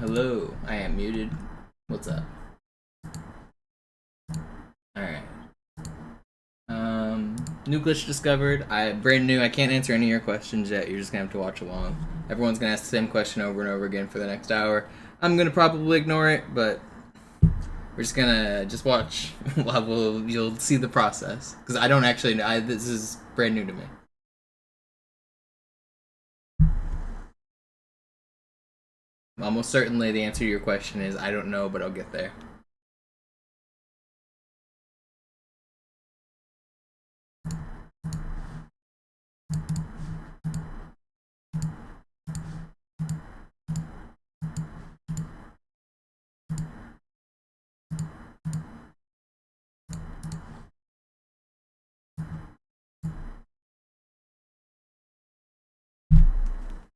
Hello, I am muted. What's up? Alright. New glitch discovered. Brand new. I can't answer any of your questions yet. You're just gonna have to watch along. Everyone's gonna ask the same question over and over again for the next hour. I'm gonna probably ignore it, but we're just gonna watch. You'll see the process because I don't actually know. This is brand new to me. Almost certainly the answer to your question is I don't know, but I'll get there.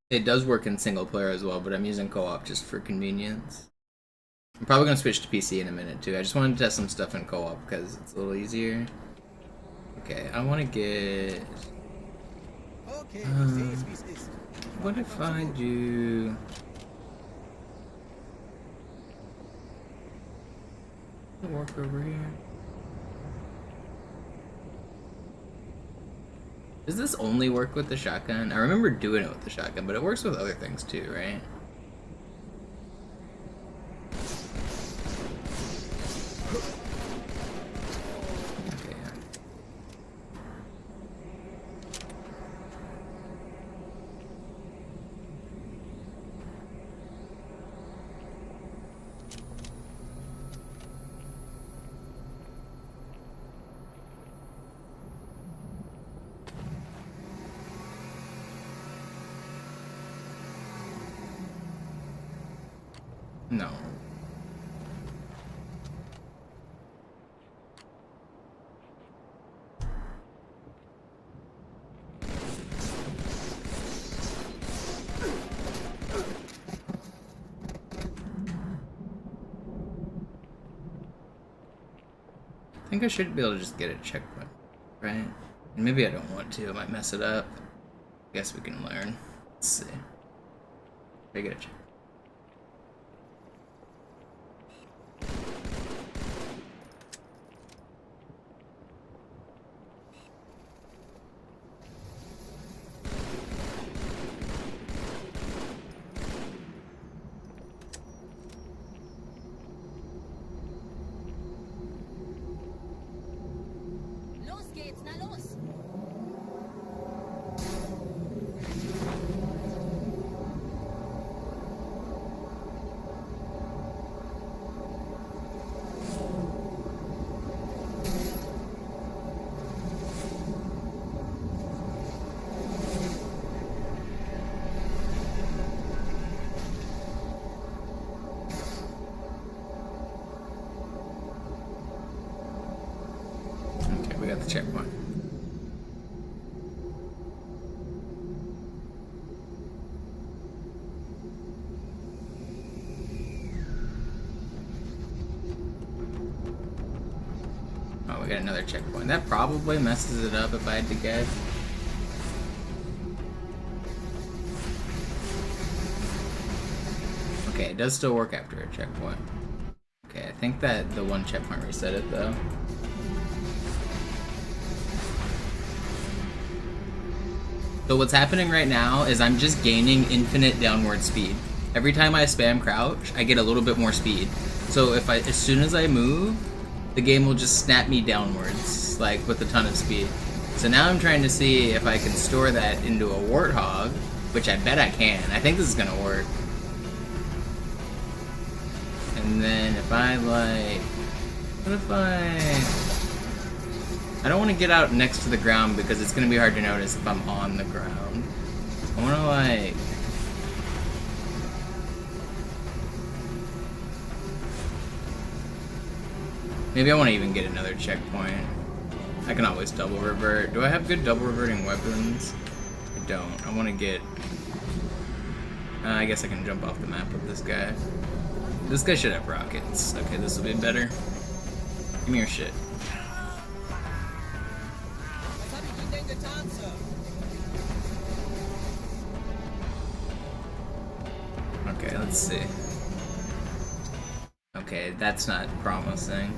It does work in single player as well, but I'm using co-op just for convenience. I'm probably going to switch to PC in a minute too. I just wanted to test some stuff in co-op because it's a little easier. Okay, I want to get... what if I do... work over here? Does this only work with the shotgun? I remember doing it with the shotgun, but it works with other things too, right? Okay. No. I think I should be able to just get a checkpoint, right? And maybe I don't want to. I might mess it up. Guess we can learn. Let's see. I get a check. We got the checkpoint. Oh, we got another checkpoint. That probably messes it up if I had to guess. Okay, it does still work after a checkpoint. Okay, I think that the one checkpoint reset it though. So what's happening right now is I'm just gaining infinite downward speed. Every time I spam crouch, I get a little bit more speed. So as soon as I move, the game will just snap me downwards, like with a ton of speed. So now I'm trying to see if I can store that into a warthog, which I bet I can. I think this is gonna work. And then if I what if I don't want to get out next to the ground because it's going to be hard to notice if I'm on the ground. I want to maybe I want to even get another checkpoint. I can always double revert. Do I have good double reverting weapons? I don't. I want to get... I guess I can jump off the map with this guy. This guy should have rockets. Okay, this will be better. Give me your shit. Okay, let's see. Okay, that's not promising.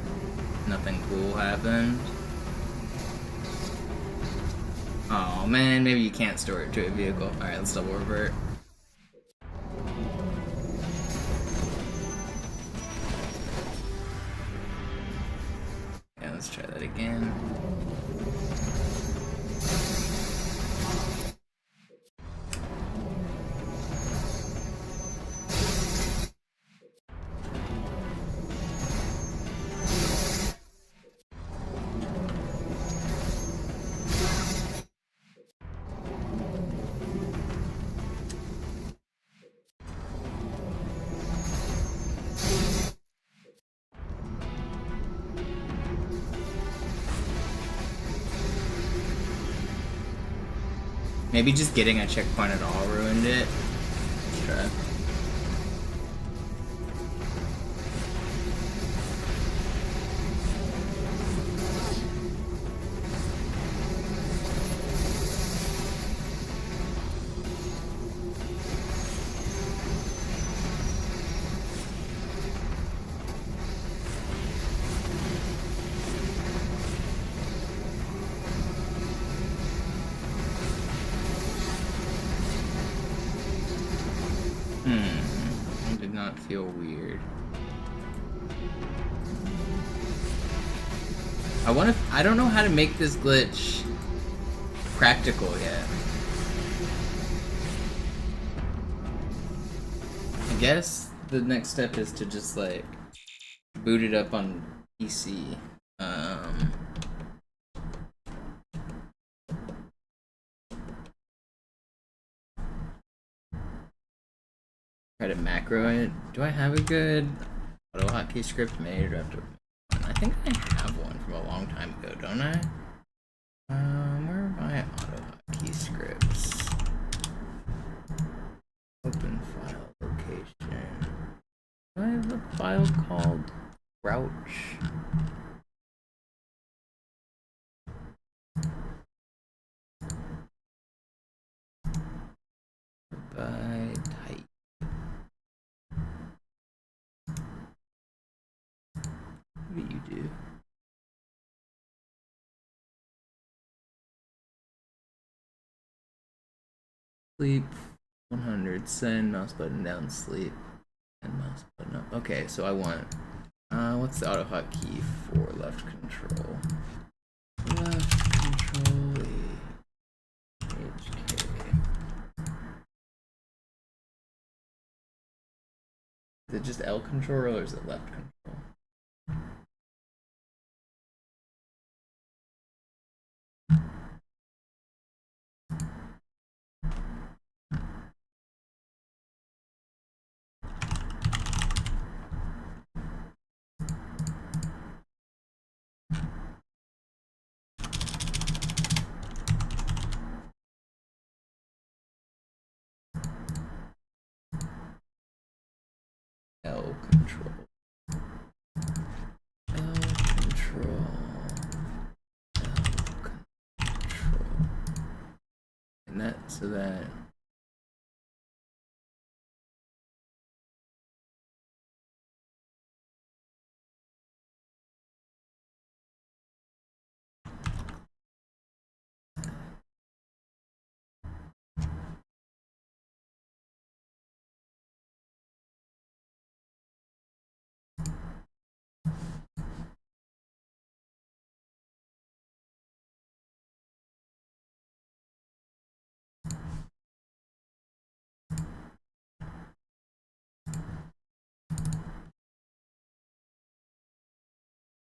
Nothing cool happened. Oh man, maybe you can't store it to a vehicle. Alright, let's double revert. Yeah, let's try that again. Maybe just getting a checkpoint at all ruined it. Let's try. It did not feel weird. I don't know how to make this glitch practical yet. I guess the next step is to just like boot it up on PC. Try to macro it. Do I have a good auto hotkey script made, or do I have to? I think I have one from a long time ago, don't I? Where are my auto hotkey scripts? Open file location. Do I have a file called Crouch? By type. What do you do? Sleep 100, send, mouse button down, sleep, and mouse button up. Okay, so I want, what's the auto hotkey for left control? Left control, HK. Is it just L control or is it left control? L control. L control. L control. And that, so that.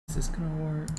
Is this gonna work?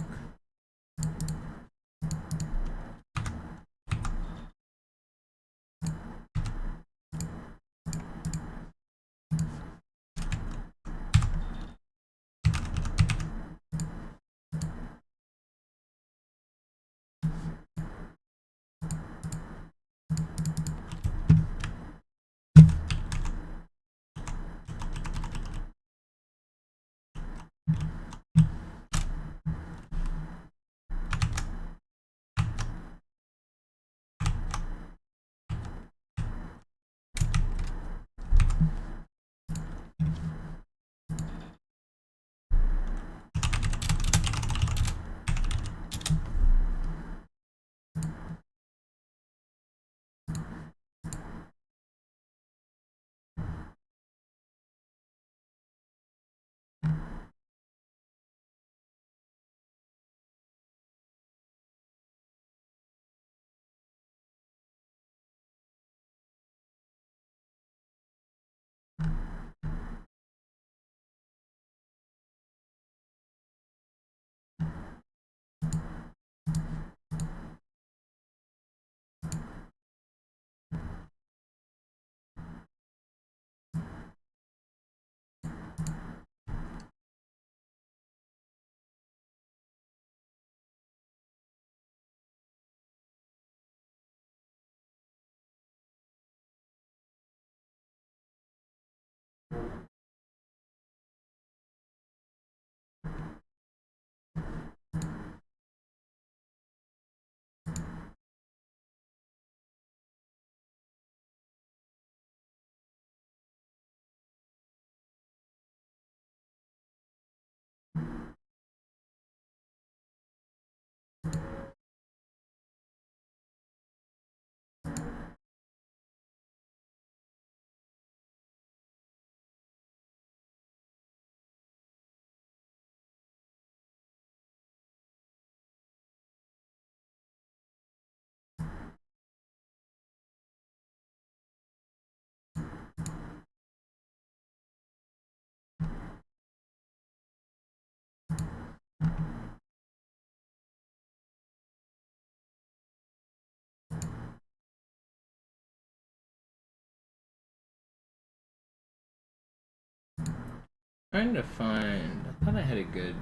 Trying to find. I thought I had a good.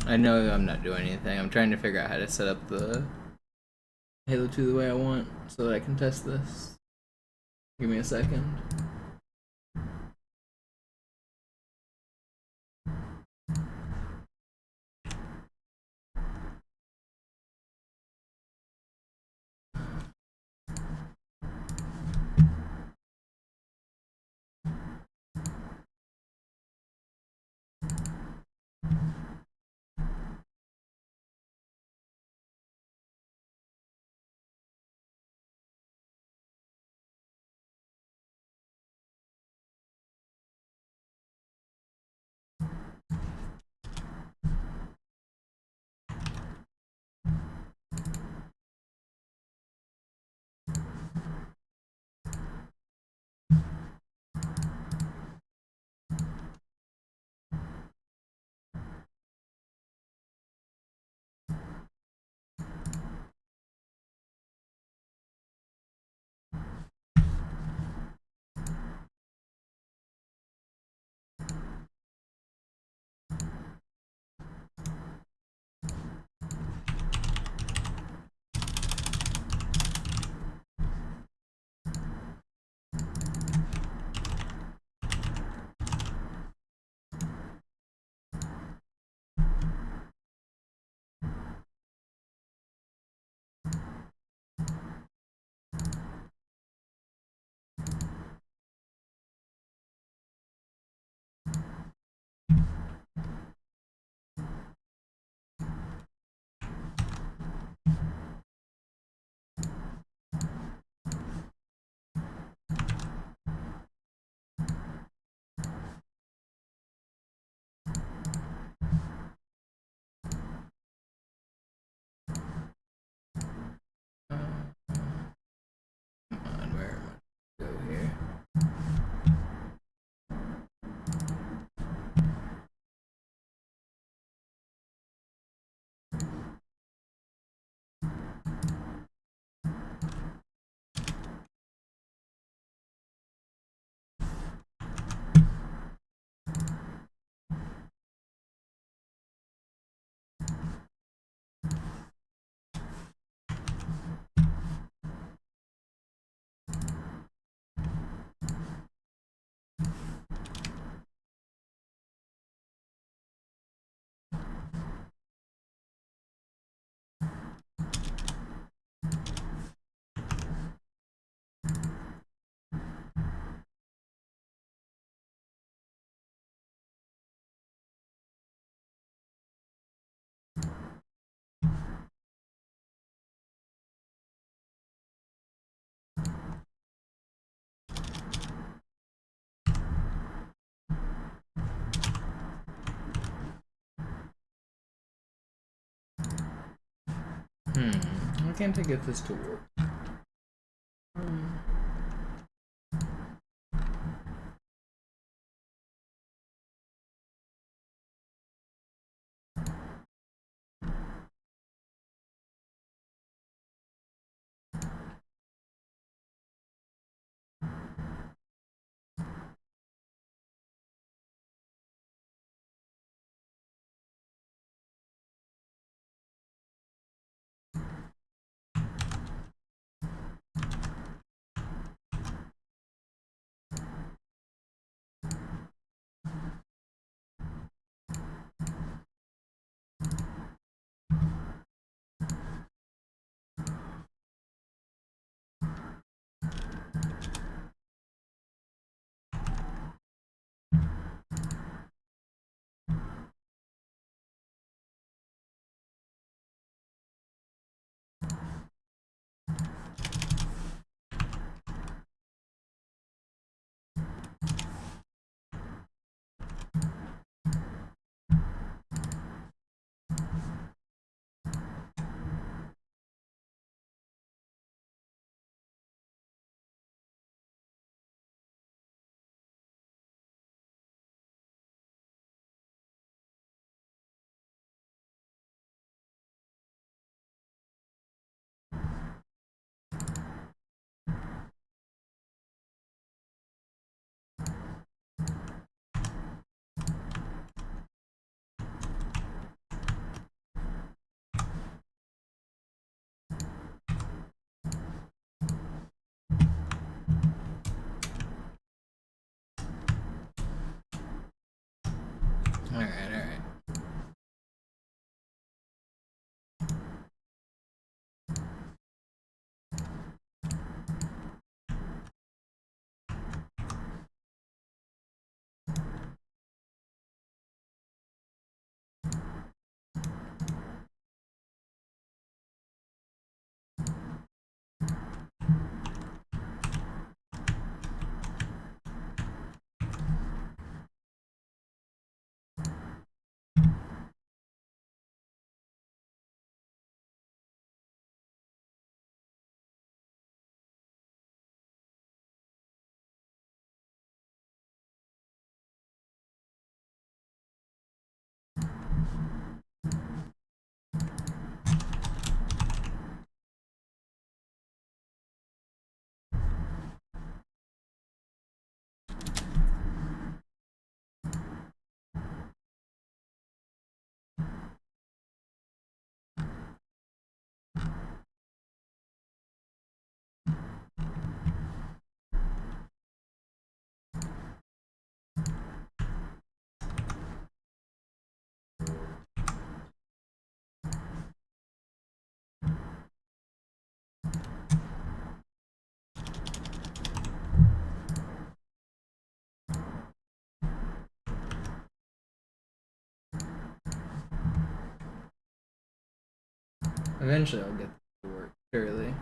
I know I'm not doing anything. I'm trying to figure out how to set up the Halo 2 the way I want so that I can test this. Give me a second. Why can't I get this to work? Alright, alright. Eventually I'll get to work, surely.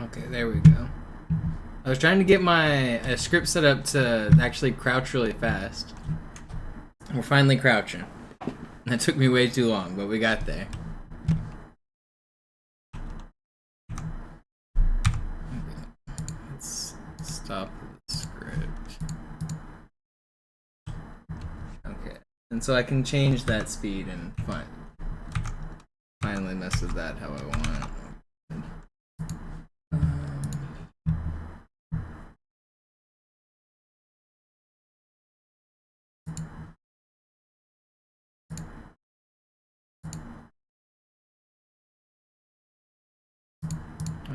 Okay, there we go. I was trying to get my script set up to actually crouch really fast. We're finally crouching. That took me way too long, but we got there. Let's stop the script. Okay, and so I can change that speed and finally mess with that how I want.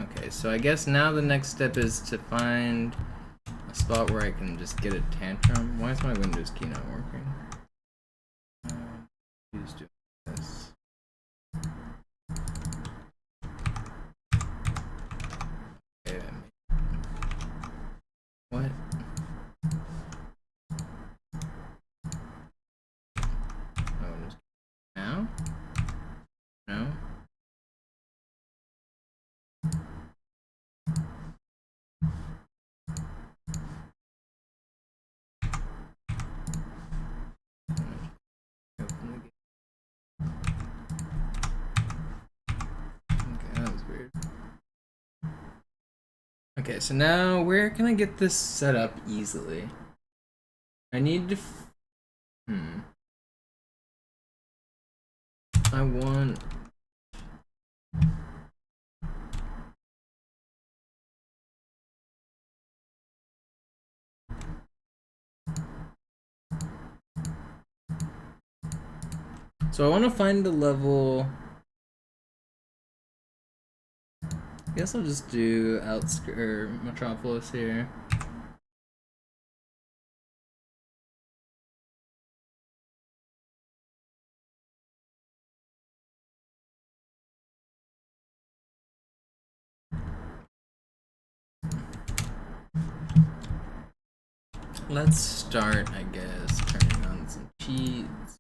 Okay, so I guess now the next step is to find a spot where I can just get a tantrum. Why is my Windows key not working? Who's doing this? Okay, what? Oh, now? No? Okay, so now where can I get this set up easily? I need to... I want... So I want to find a level... I guess I'll just do Metropolis here. Let's start, I guess, turning on some cheats.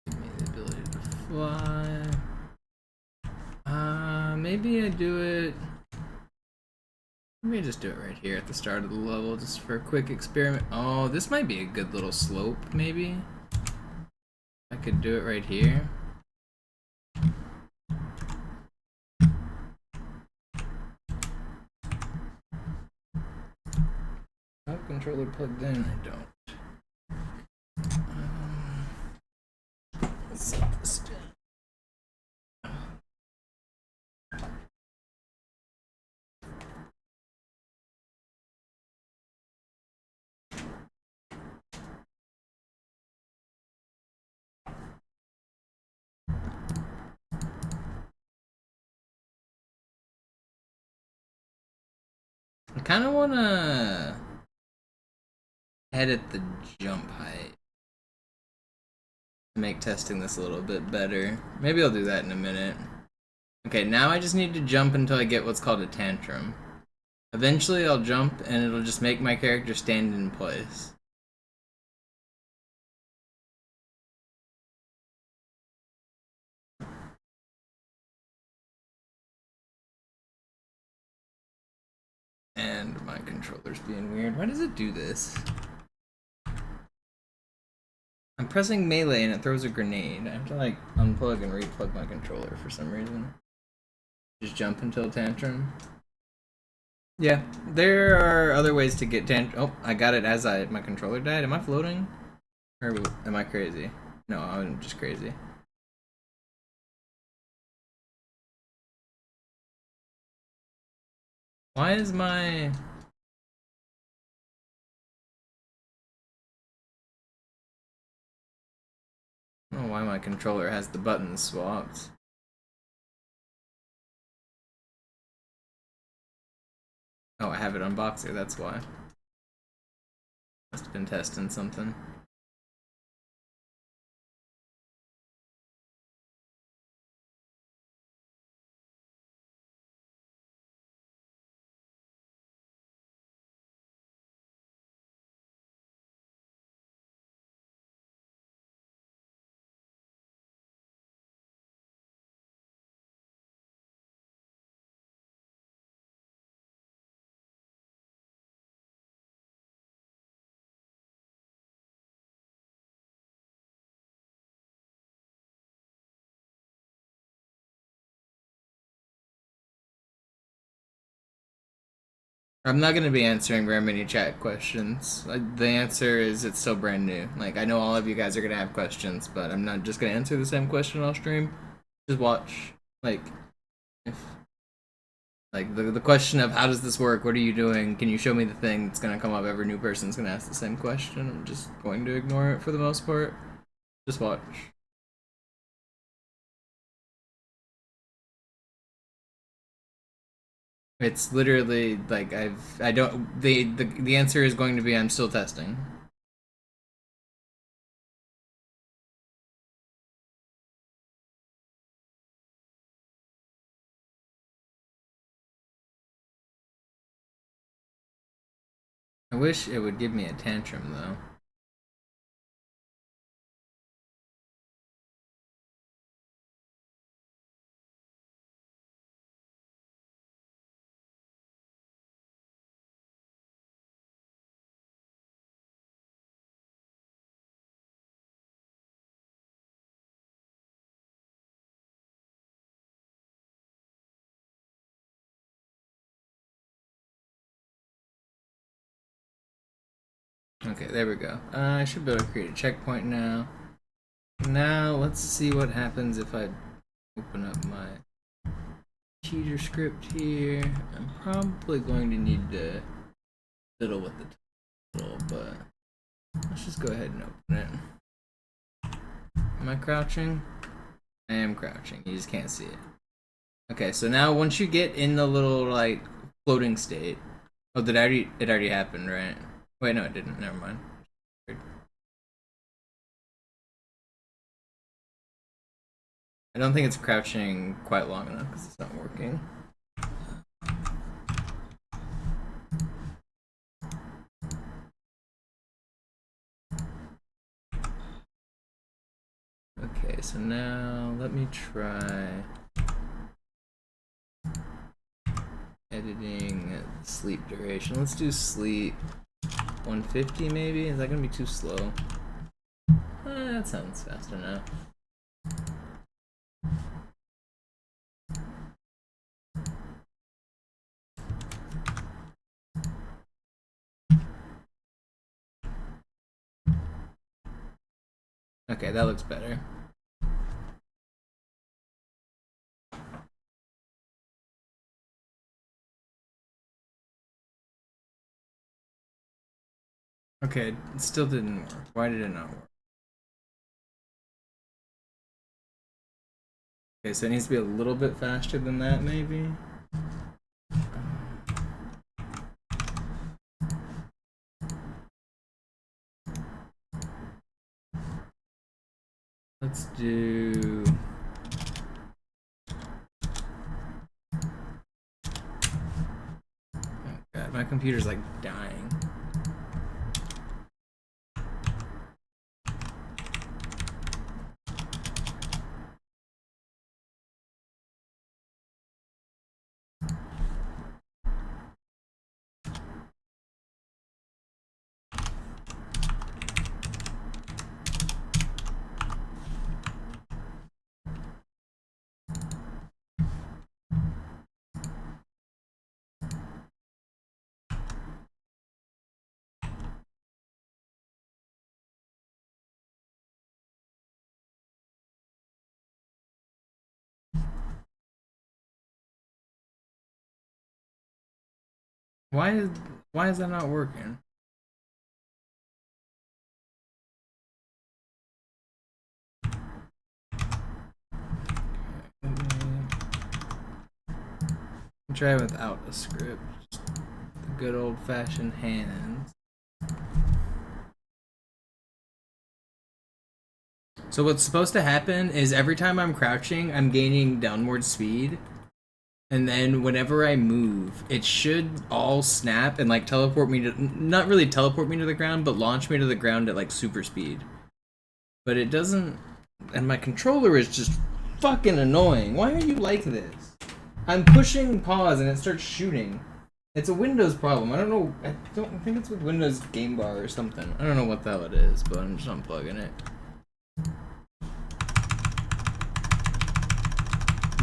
Give me the ability to fly. Maybe I do it... Maybe I just do it right here at the start of the level, just for a quick experiment. Oh, this might be a good little slope, maybe? I could do it right here. I have controller plugged in, I don't. Let's set this down. I kind of want to edit the jump height to make testing this a little bit better. Maybe I'll do that in a minute. Okay, now I just need to jump until I get what's called a tantrum. Eventually I'll jump and it'll just make my character stand in place. And my controller's being weird. Why does it do this? I'm pressing melee and it throws a grenade. I have to like unplug and replug my controller for some reason. Just jump until tantrum. Yeah, there are other ways to get tantrum. Oh, I got it as my controller died. Am I floating? Or am I crazy? No, I'm just crazy. Why is my... I don't know why my controller has the buttons swapped. Oh, I have it on Boxer, that's why. Must have been testing something. I'm not gonna be answering very many chat questions. The answer is it's still brand new. Like, I know all of you guys are gonna have questions, but I'm not just gonna answer the same question on stream. Just watch. Like, if like the question of how does this work? What are you doing? Can you show me the thing? That's gonna come up. Every new person's gonna ask the same question. I'm just going to ignore it for the most part. Just watch. It's literally like I don't the answer is going to be I'm still testing. I wish it would give me a tantrum though. Okay, there we go. I should be able to create a checkpoint now. Now, let's see what happens if I open up my cheater script here. I'm probably going to need to fiddle with the title, but let's just go ahead and open it. Am I crouching? I am crouching. You just can't see it. Okay, so now once you get in the little, like, floating state... Oh, it already happened, right? Wait, no, it didn't. Never mind. I don't think it's crouching quite long enough because it's not working. Okay, so now let me try editing sleep duration. Let's do sleep 150 maybe? Is that gonna be too slow? That sounds fast enough. Okay, that looks better. Okay, it still didn't work. Why did it not work? Okay, so it needs to be a little bit faster than that, maybe? Let's do... Oh god, my computer's like dying. Why is that not working? Try without a script. Just the good old-fashioned hands. So what's supposed to happen is every time I'm crouching, I'm gaining downward speed. And then whenever I move, it should all snap and like teleport me to, not really teleport me to the ground, but launch me to the ground at like super speed. But it doesn't, and my controller is just fucking annoying. Why are you like this? I'm pushing pause and it starts shooting. It's a Windows problem. I don't know, I think it's with Windows Game Bar or something. I don't know what the hell it is, but I'm just unplugging it.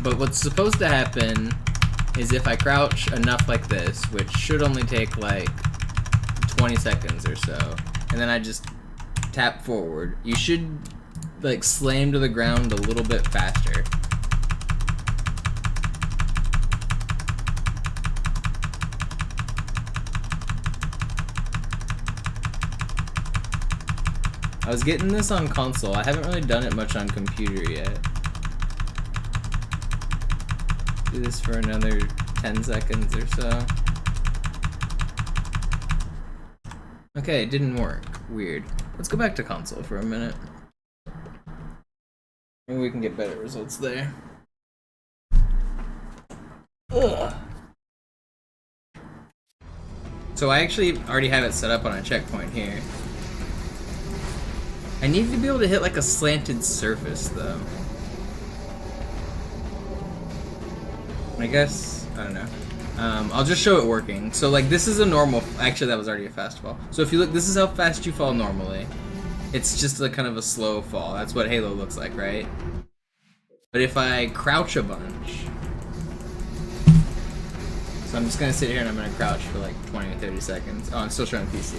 But what's supposed to happen is if I crouch enough like this, which should only take like 20 seconds or so, and then I just tap forward, you should like slam to the ground a little bit faster. I was getting this on console. I haven't really done it much on computer yet. Do this for another 10 seconds or so. Okay, it didn't work. Weird. Let's go back to console for a minute. Maybe we can get better results there. Ugh. So I actually already have it set up on a checkpoint here. I need to be able to hit like a slanted surface though. I guess, I don't know. I'll just show it working. So like this is a normal, actually that was already a fast fall. So if you look, this is how fast you fall normally. It's just a kind of a slow fall. That's what Halo looks like, right? But if I crouch a bunch, so I'm just gonna sit here and I'm gonna crouch for like 20 or 30 seconds. Oh, I'm still showing PC.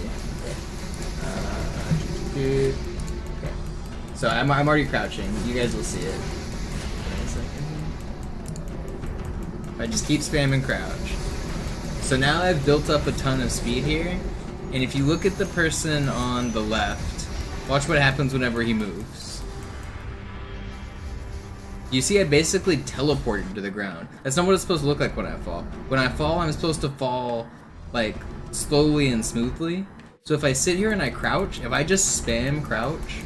Okay. So I'm already crouching. You guys will see it. Wait a second. I just keep spamming crouch. So now I've built up a ton of speed here, and if you look at the person on the left, watch what happens whenever he moves. You see I basically teleported to the ground. That's not what it's supposed to look like when I fall. When I fall, I'm supposed to fall like slowly and smoothly. So if I sit here and I crouch, if I just spam crouch,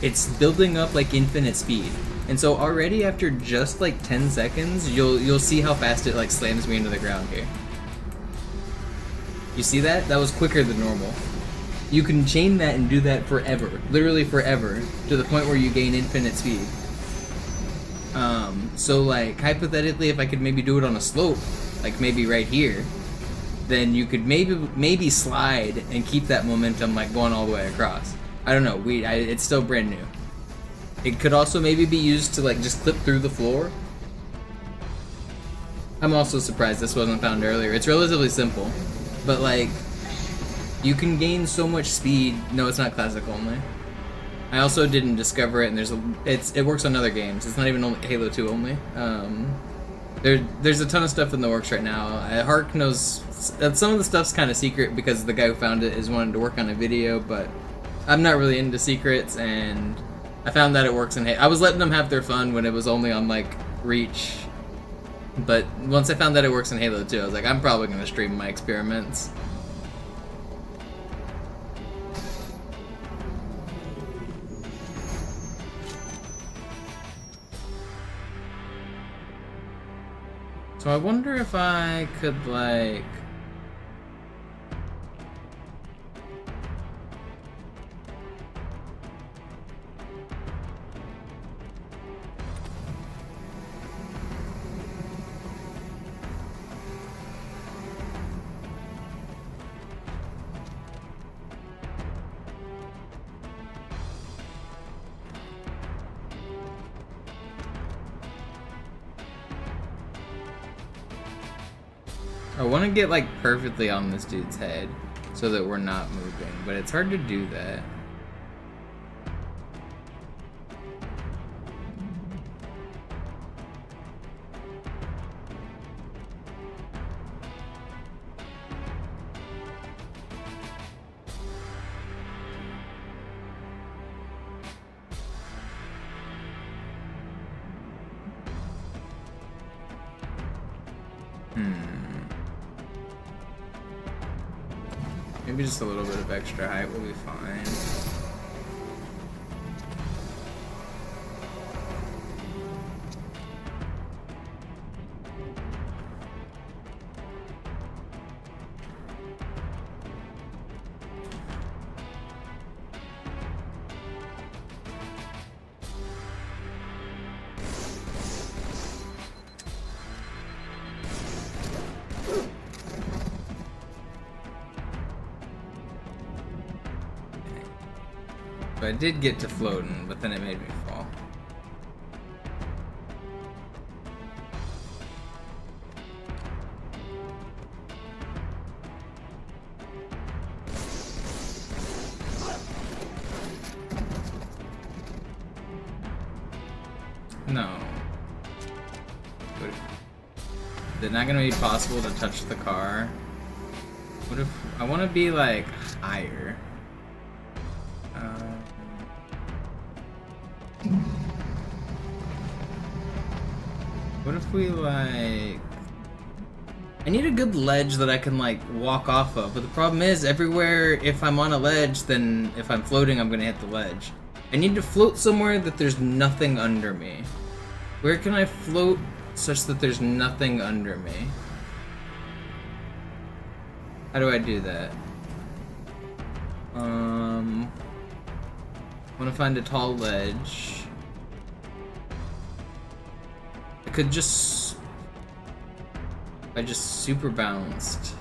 it's building up like infinite speed. And so already after just like 10 seconds, you'll see how fast it like slams me into the ground here. You see that? That was quicker than normal. You can chain that and do that forever, literally forever, to the point where you gain infinite speed. So like hypothetically, if I could maybe do it on a slope, like maybe right here, then you could maybe slide and keep that momentum like going all the way across. I don't know. It's still brand new. It could also maybe be used to like just clip through the floor. I'm also surprised this wasn't found earlier. It's relatively simple, but like you can gain so much speed. No, it's not classic only. I also didn't discover it, and it works on other games. It's not even only Halo 2 only. There's a ton of stuff in the works right now. Hark knows some of the stuff's kind of secret because the guy who found it is wanting to work on a video, but I'm not really into secrets, and I found that it works in Halo. I was letting them have their fun when it was only on like Reach, but once I found that it works in Halo 2, I was like, I'm probably gonna stream my experiments. So I wonder if I could like... I want to get like perfectly on this dude's head so that we're not moving, but it's hard to do that. Maybe just a little bit of extra height will be fine. So I did get to floating, but then it made me fall. Is it not gonna be possible to touch the car? What if I want to be like higher? What if we like... I need a good ledge that I can like walk off of, but the problem is everywhere if I'm on a ledge, then if I'm floating I'm gonna hit the ledge. I need to float somewhere that there's nothing under me. Where can I float such that there's nothing under me? How do I do that? I want to find a tall ledge. I could just... I just super bounced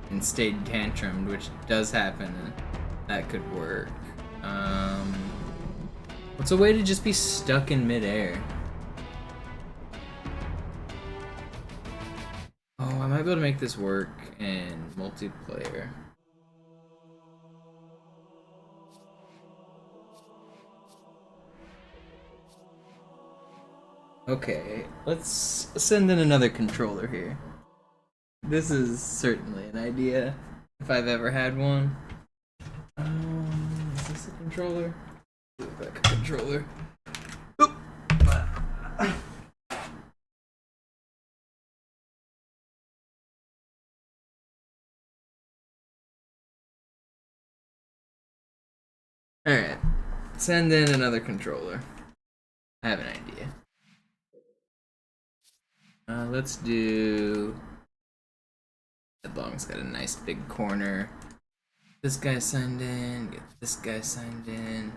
and stayed tantrumed, which does happen. That could work. What's a way to just be stuck in midair? Oh, I might be able to make this work in multiplayer. Okay, let's send in another controller here. This is certainly an idea, if I've ever had one. Is this a controller? Look like a controller. Oop. Alright, send in another controller. I have an idea. Let's do... Headlong's got a nice big corner. This guy signed in, get this guy signed in.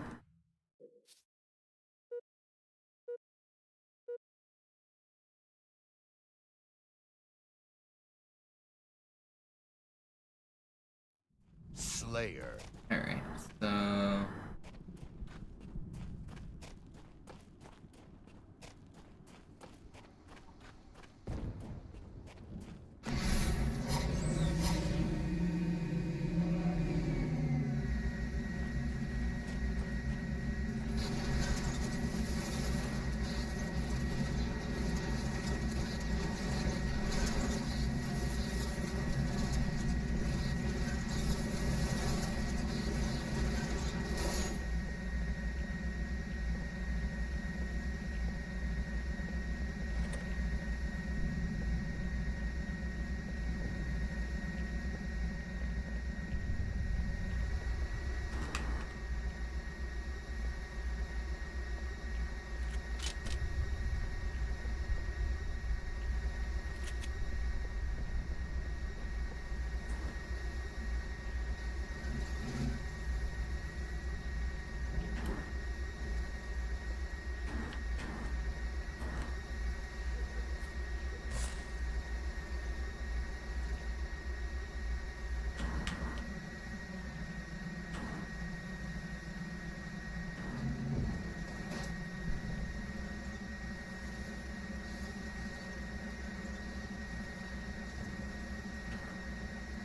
Slayer. Alright, so...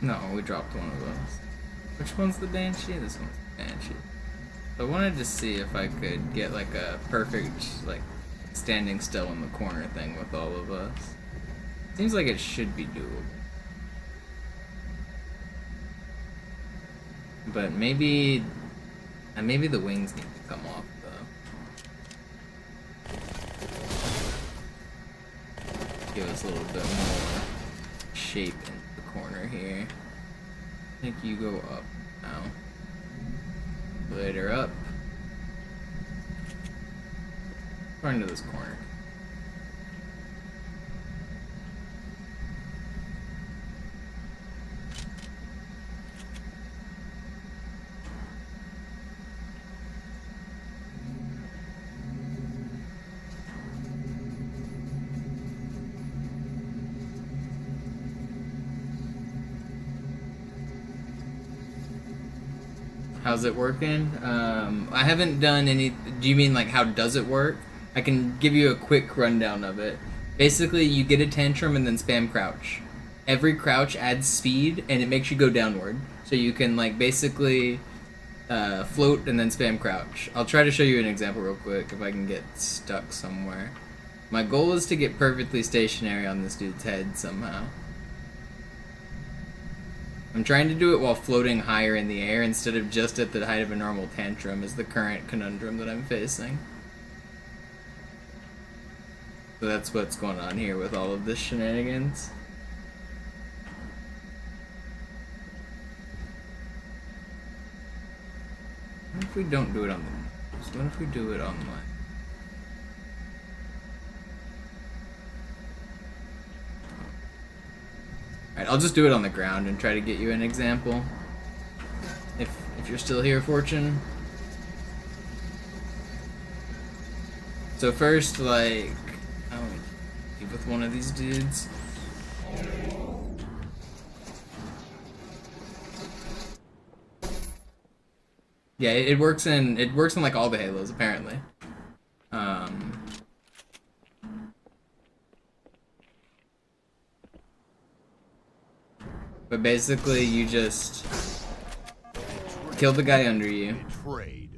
No, we dropped one of those. Which one's the Banshee? This one's the Banshee. I wanted to see if I could get like a perfect, like, standing still in the corner thing with all of us. Seems like it should be doable. But maybe the wings need to come off though. Give us a little bit more shape in the corner here. I think you go up now. Later up. Run to this corner. How's it working? I haven't done any... Do you mean like how does it work? I can give you a quick rundown of it. Basically, you get a tantrum and then spam crouch. Every crouch adds speed and it makes you go downward. So you can like basically float and then spam crouch. I'll try to show you an example real quick if I can get stuck somewhere. My goal is to get perfectly stationary on this dude's head somehow. I'm trying to do it while floating higher in the air instead of just at the height of a normal tantrum is the current conundrum that I'm facing. So that's what's going on here with all of this shenanigans. What if we don't do it on the... So what if we do it on the... Alright, I'll just do it on the ground and try to get you an example. If you're still here, Fortune. So first, like... Oh, keep with one of these dudes. Yeah, it works in like all the Halos, apparently. But basically, you just kill the guy under you,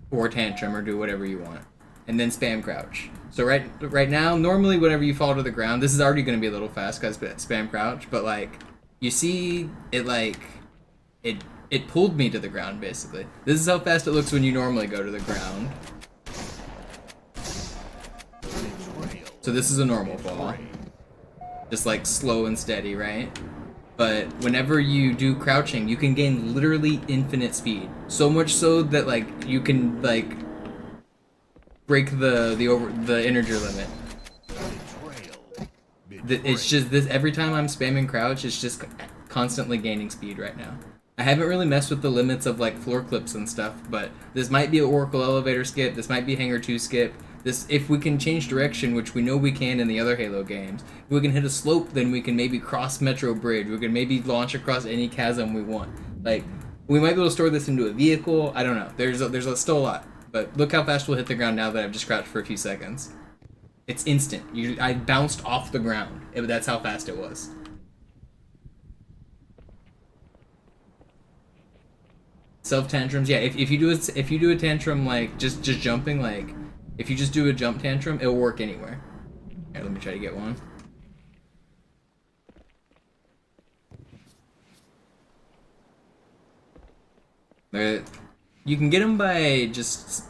or tantrum, or do whatever you want, and then spam crouch. So right now, normally whenever you fall to the ground, this is already going to be a little fast because spam crouch, but like you see it like it pulled me to the ground basically. This is how fast it looks when you normally go to the ground. So this is a normal fall, just like slow and steady, right? But whenever you do crouching, you can gain literally infinite speed. So much so that like you can like break the integer limit. It's just this every time I'm spamming crouch, it's just constantly gaining speed right now. I haven't really messed with the limits of like floor clips and stuff, but this might be an Oracle elevator skip, this might be Hangar 2 skip. This, if we can change direction, which we know we can in the other Halo games, if we can hit a slope, then we can maybe cross Metro Bridge. We can maybe launch across any chasm we want. Like, we might be able to store this into a vehicle. I don't know. There's still a lot. But look how fast we'll hit the ground now that I've just crouched for a few seconds. It's instant. I bounced off the ground. That's how fast it was. Self tantrums, yeah. If you do a tantrum like just jumping, like if you just do a jump tantrum, it'll work anywhere. Here, let me try to get one. You can get them by just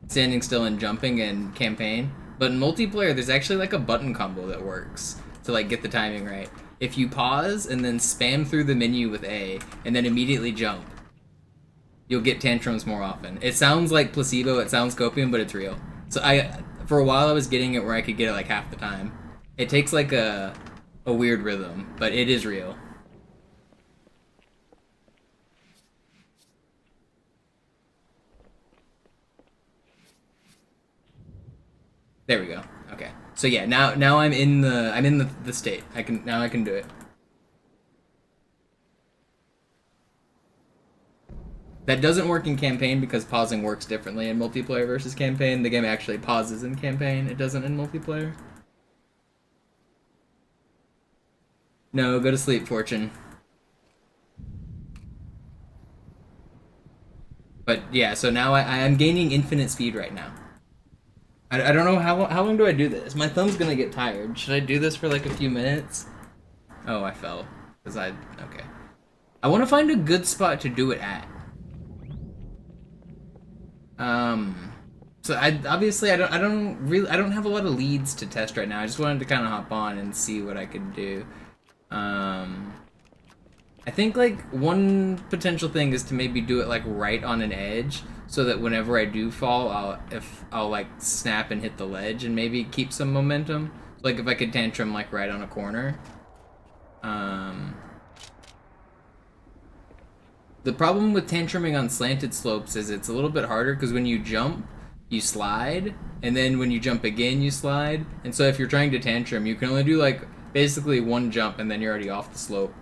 standing still and jumping in campaign, but in multiplayer, there's actually like a button combo that works to like get the timing right. If you pause and then spam through the menu with A and then immediately jump, you'll get tantrums more often. It sounds like placebo, it sounds copium, but it's real. So for a while I was getting it where I could get it like half the time. It takes like a weird rhythm, but it is real. There we go. Okay. So yeah, now I'm in the state. I can do it. That doesn't work in campaign because pausing works differently in multiplayer versus campaign. The game actually pauses in campaign. It doesn't in multiplayer. No, go to sleep, Fortune. But yeah, so now I am gaining infinite speed right now. I don't know how long do I do this? My thumb's gonna get tired. Should I do this for like a few minutes? Oh, I fell. Okay. I want to find a good spot to do it at. So obviously I don't have a lot of leads to test right now. I just wanted to kind of hop on and see what I could do. I think like one potential thing is to maybe do it like right on an edge, so that whenever I do fall, I'll like snap and hit the ledge and maybe keep some momentum. Like if I could tantrum like right on a corner. The problem with tantruming on slanted slopes is it's a little bit harder because when you jump, you slide, and then when you jump again, you slide. And so if you're trying to tantrum, you can only do like basically one jump and then you're already off the slope.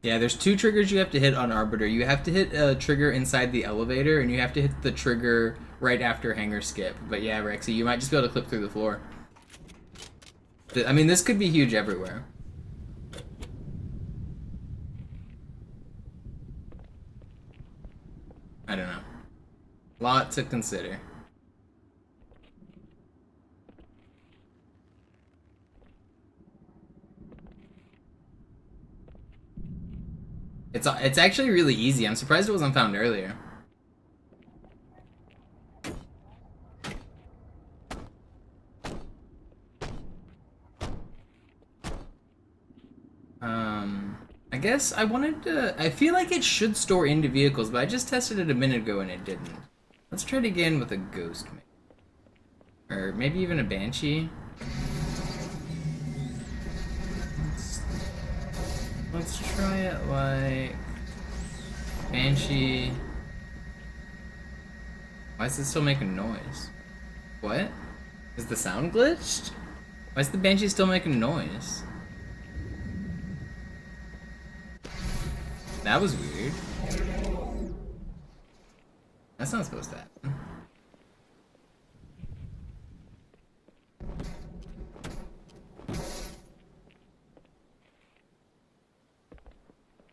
Yeah, there's two triggers you have to hit on Arbiter. You have to hit a trigger inside the elevator, and you have to hit the trigger right after Hangar Skip. But yeah, Rexy, you might just be able to clip through the floor. I mean, this could be huge everywhere. I don't know. Lot to consider. It's actually really easy. I'm surprised it wasn't found earlier. I guess I wanted to... I feel like it should store into vehicles, but I just tested it a minute ago and it didn't. Let's try it again with a ghost. Or maybe even a banshee. Let's try it like... Banshee... Why is it still making noise? What? Is the sound glitched? Why is the banshee still making noise? That was weird. That's not supposed to happen.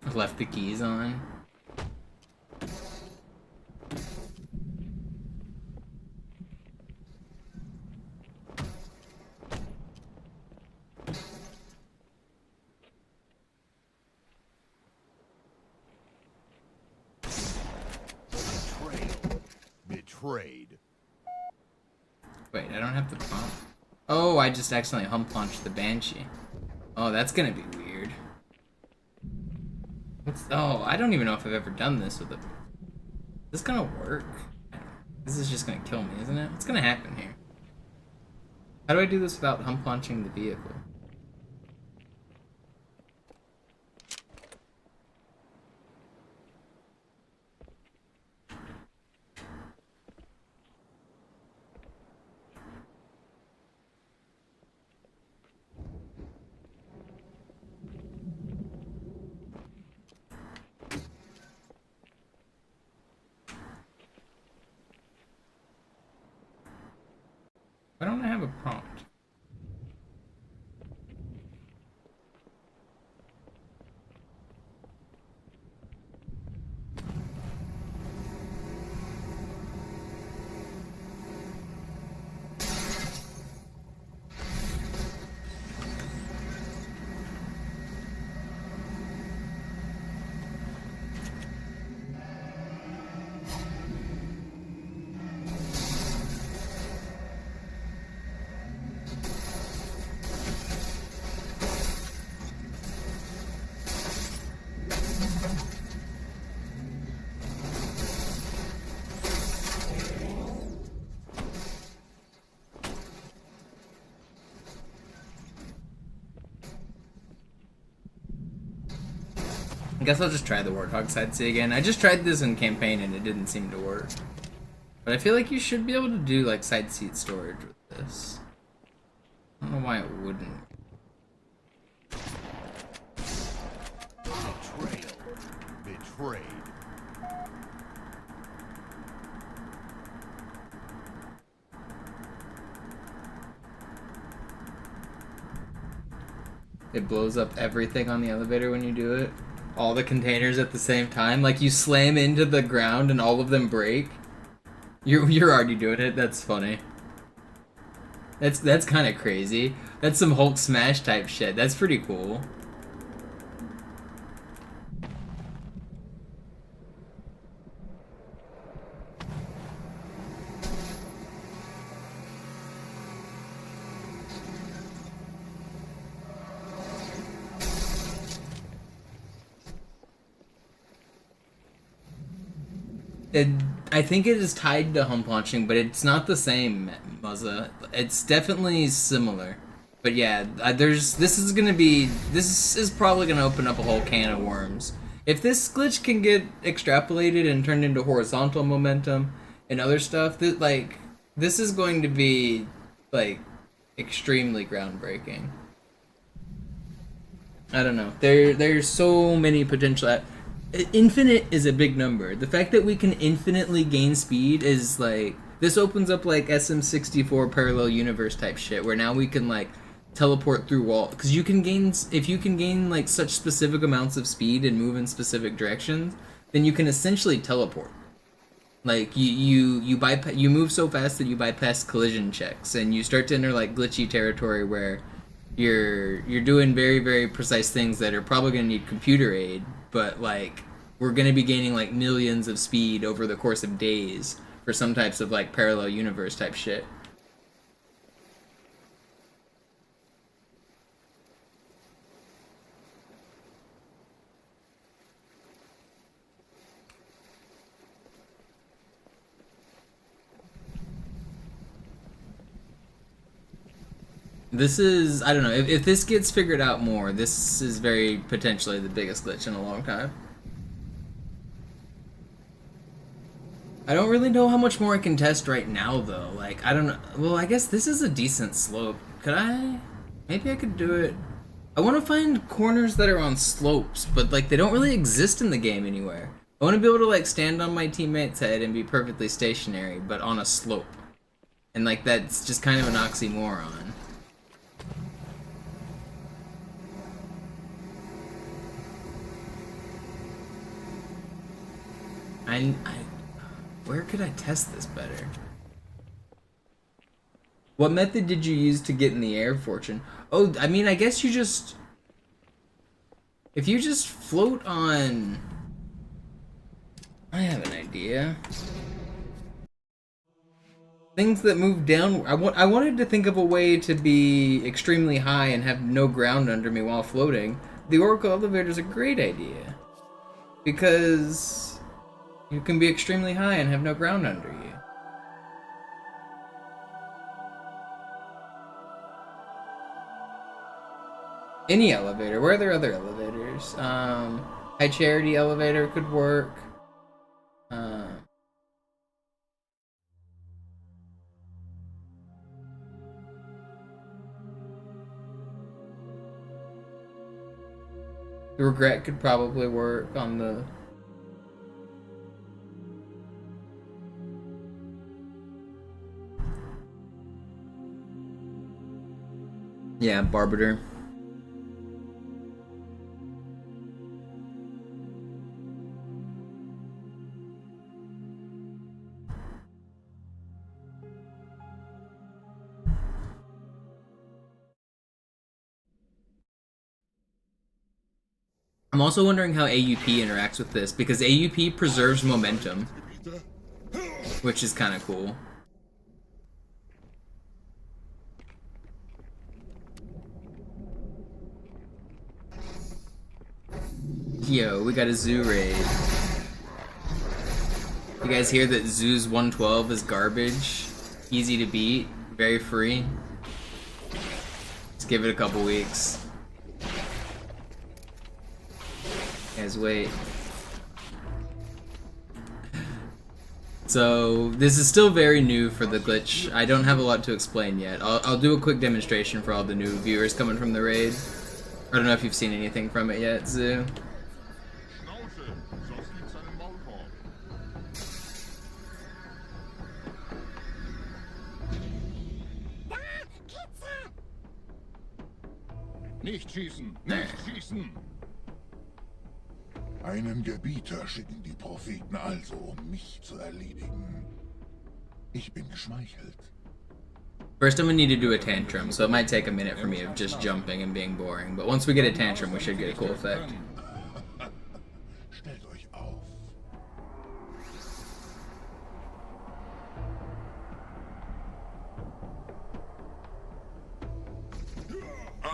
I left the keys on. Betrayed. Wait, I don't have the prompt. Oh, I just accidentally hump launched the banshee. Oh, that's gonna be weird. Oh, I don't even know if I've ever done this with a... Is this gonna work? This is just gonna kill me, isn't it? What's gonna happen here? How do I do this without hump launching the vehicle? Why don't I have a prompt? I guess I'll just try the Warthog side C again. I just tried this in campaign and it didn't seem to work. But I feel like you should be able to do like side seat storage with this. I don't know why it wouldn't. Betrayal. Betrayed. It blows up everything on the elevator when you do it. All the containers at the same time. Like you slam into the ground and all of them break. You're already doing it. That's funny. That's kind of crazy. That's some Hulk smash type shit. That's pretty cool. I think it is tied to hump launching, but it's not the same, Muzza. It's definitely similar. But yeah, this is probably gonna open up a whole can of worms. If this glitch can get extrapolated and turned into horizontal momentum and other stuff, this is going to be like extremely groundbreaking. I don't know. There's so many potential. Infinite is a big number. The fact that we can infinitely gain speed is like, this opens up like SM64 parallel universe type shit, where now we can like teleport through walls, because you can gain, if you can gain like such specific amounts of speed and move in specific directions, then you can essentially teleport. Like you move so fast that you bypass collision checks, and you start to enter like glitchy territory where you're doing very very precise things that are probably going to need computer aid, but like we're going to be gaining like millions of speed over the course of days for some types of like parallel universe type shit. This is, I don't know, if this gets figured out more, this is very potentially the biggest glitch in a long time. I don't really know how much more I can test right now, though. Like, I don't know. Well, I guess this is a decent slope. Could I? Maybe I could do it. I want to find corners that are on slopes, but, like, they don't really exist in the game anywhere. I want to be able to, like, stand on my teammate's head and be perfectly stationary, but on a slope. And, like, that's just kind of an oxymoron. Where could I test this better? What method did you use to get in the air, Fortune? Oh, I mean, I guess you just... If you just float on... I have an idea. Things that move down... I wanted to think of a way to be extremely high and have no ground under me while floating. The Oracle Elevator is a great idea. Because... you can be extremely high and have no ground under you. Any elevator. Where are there other elevators? High Charity elevator could work. The Regret could probably work on the... yeah, Barbiter. I'm also wondering how AUP interacts with this, because AUP preserves momentum, which is kind of cool. Yo, we got a zoo raid. You guys hear that Zoo's 112 is garbage? Easy to beat, very free. Just give it a couple weeks. Guys, wait. So, this is still very new for the glitch. I don't have a lot to explain yet. I'll do a quick demonstration for all the new viewers coming from the raid. I don't know if you've seen anything from it yet, Zoo. Nicht schießen! Nicht schießen! Einen Gebieter schicken die Propheten also, um mich zu erledigen. Ich bin geschmeichelt. First I'm gonna need to do a tantrum, so it might take a minute for me of just jumping and being boring, but once we get a tantrum we should get a cool effect. Stellt euch auf.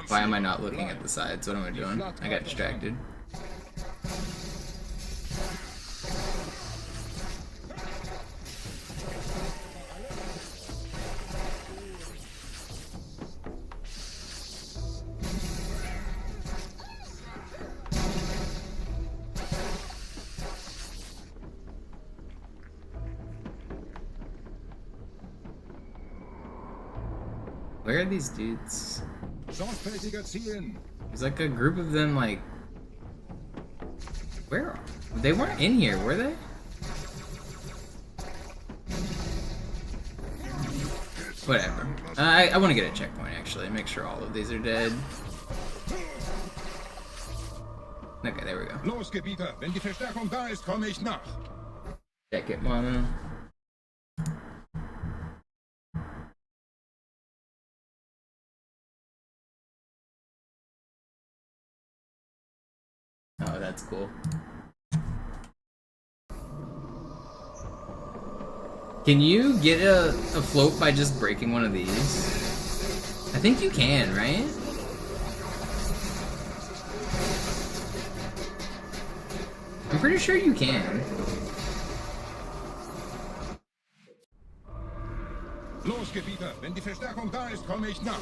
Why am I not looking at the sides? What am I doing? I got distracted. Where are these dudes? There's like a group of them, like... Where are they? They weren't in here, were they? Whatever. I want to get a checkpoint, actually. Make sure all of these are dead. Okay, there we go. Los, Gebieter! Wenn die Verstärkung da ist, komme ich nach. Check it, Mono. that's cool. Can you get a float by just breaking one of these? I think you can, right? I'm pretty sure you can. Los, Gebieter, wenn die Verstärkung da ist, komme ich nach.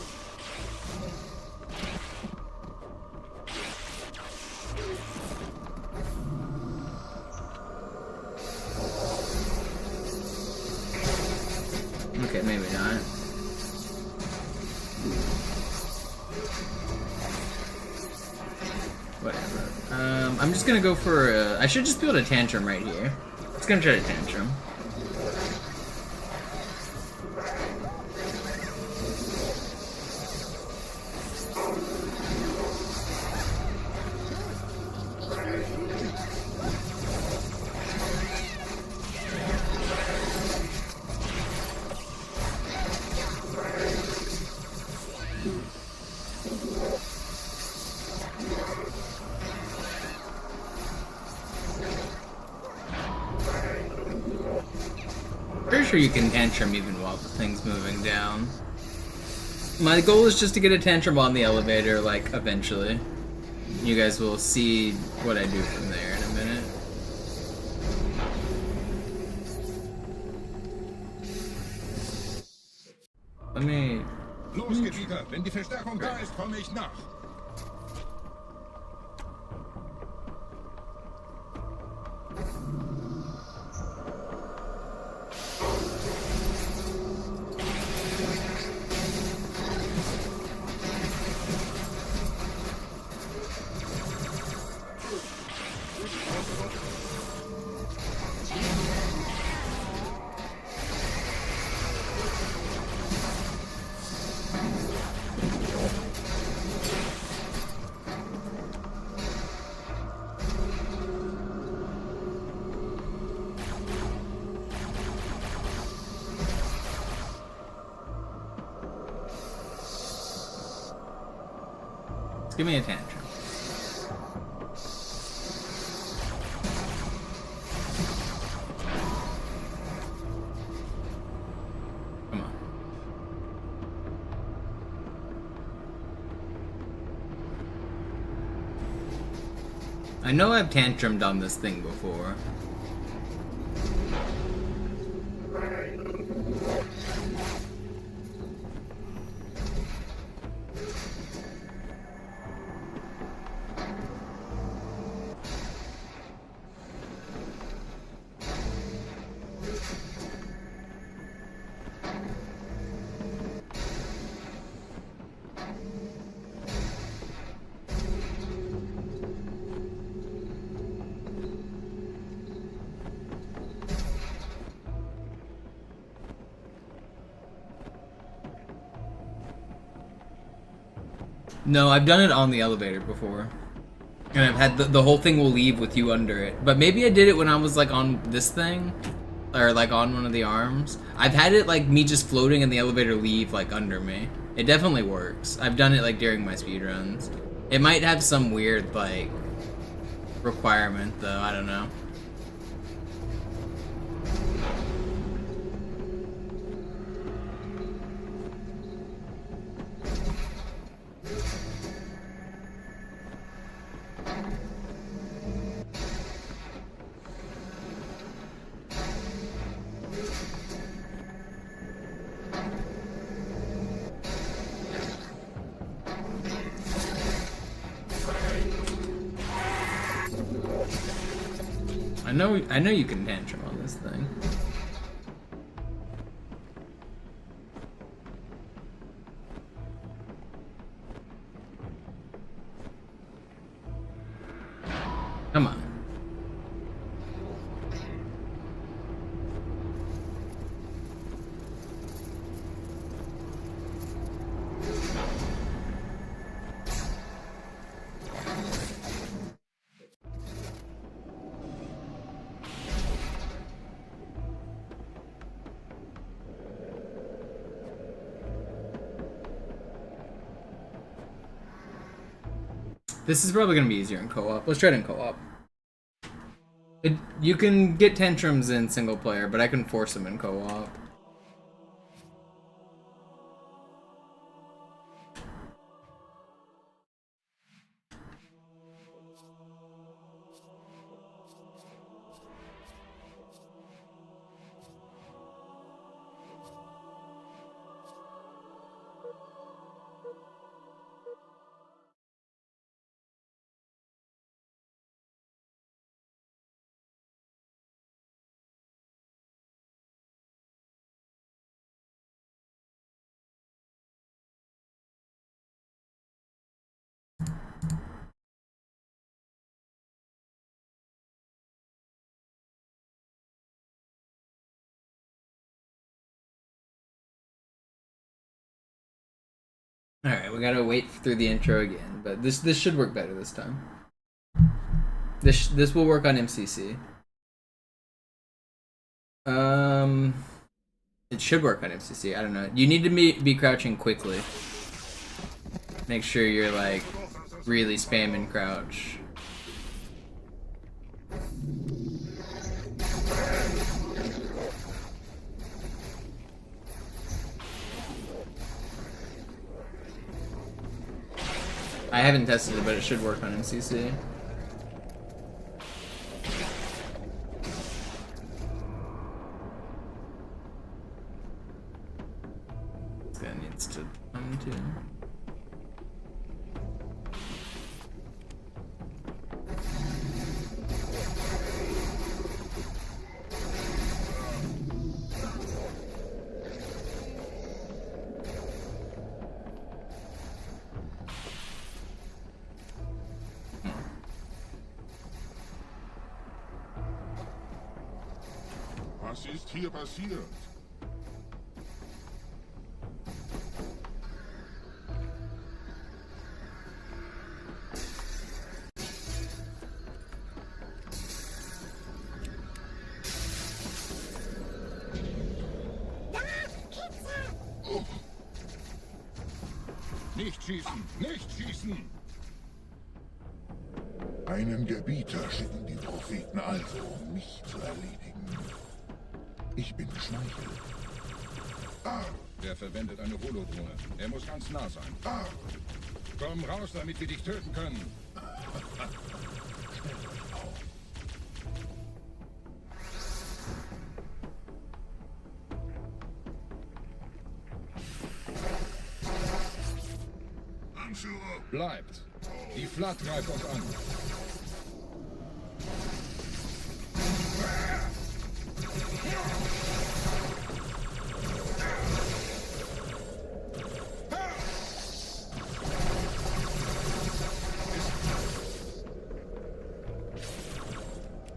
Okay, maybe not. Whatever. I'm just gonna go for I should just build a tantrum right here. It's gonna try to tantrum. Pretty sure you can tantrum even while the thing's moving down. My goal is just to get a tantrum on the elevator, like, eventually. You guys will see what I do from there in a minute. Let me... Los, Gebieter, wenn die Verstärkung da ist, komme ich nach. Give me a tantrum. Come on. I know I've tantrumed on this thing before. No, I've done it on the elevator before. And I've had the whole thing will leave with you under it. But maybe I did it when I was like on this thing. Or like on one of the arms. I've had it like me just floating and the elevator leave like under me. It definitely works. I've done it like during my speedruns. It might have some weird like requirement though, I don't know. I know you can tantrum on this thing. Come on. This is probably gonna be easier in co-op. Let's try it in co-op. You can get tantrums in single player, but I can force them in co-op. Alright, we gotta wait through the intro again, but this should work better this time. This will work on MCC. It should work on MCC, I don't know. You need to be crouching quickly. Make sure you're like really spamming crouch. I haven't tested it, but it should work on MCC. This guy needs to come too. Was ist hier passiert? Nicht schießen! Nicht schießen! Einen Gebieter schicken die Propheten also, um mich zu erledigen. Ich bin geschmeichelt. Ah! Der verwendet eine Holodrohne. Er muss ganz nah sein. Ah! Komm raus, damit wir dich töten können. Stellt euch auf. Anführer! Bleibt. Die Flat greift uns an.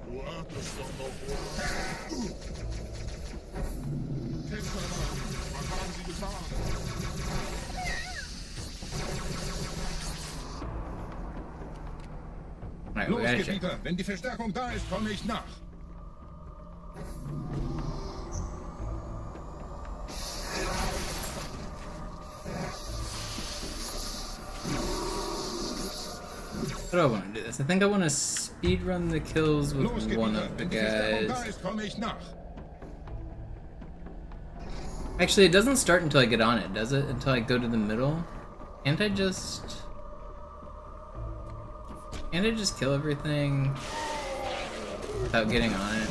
Du atmest doch noch, oder? Kämpfermann, was haben Sie getan? Alright, we Los, gotta check. Gebieter. Wenn die Verstärkung da ist, komme ich nach. How do I want to do this? I think I want to speedrun the kills with Los, one Gebieter. of the Wenn die Verstärkung da guys. ist, komme ich nach. Actually, it doesn't start until I get on it, does it? Until I go to the middle? Can't I just kill everything without getting on it?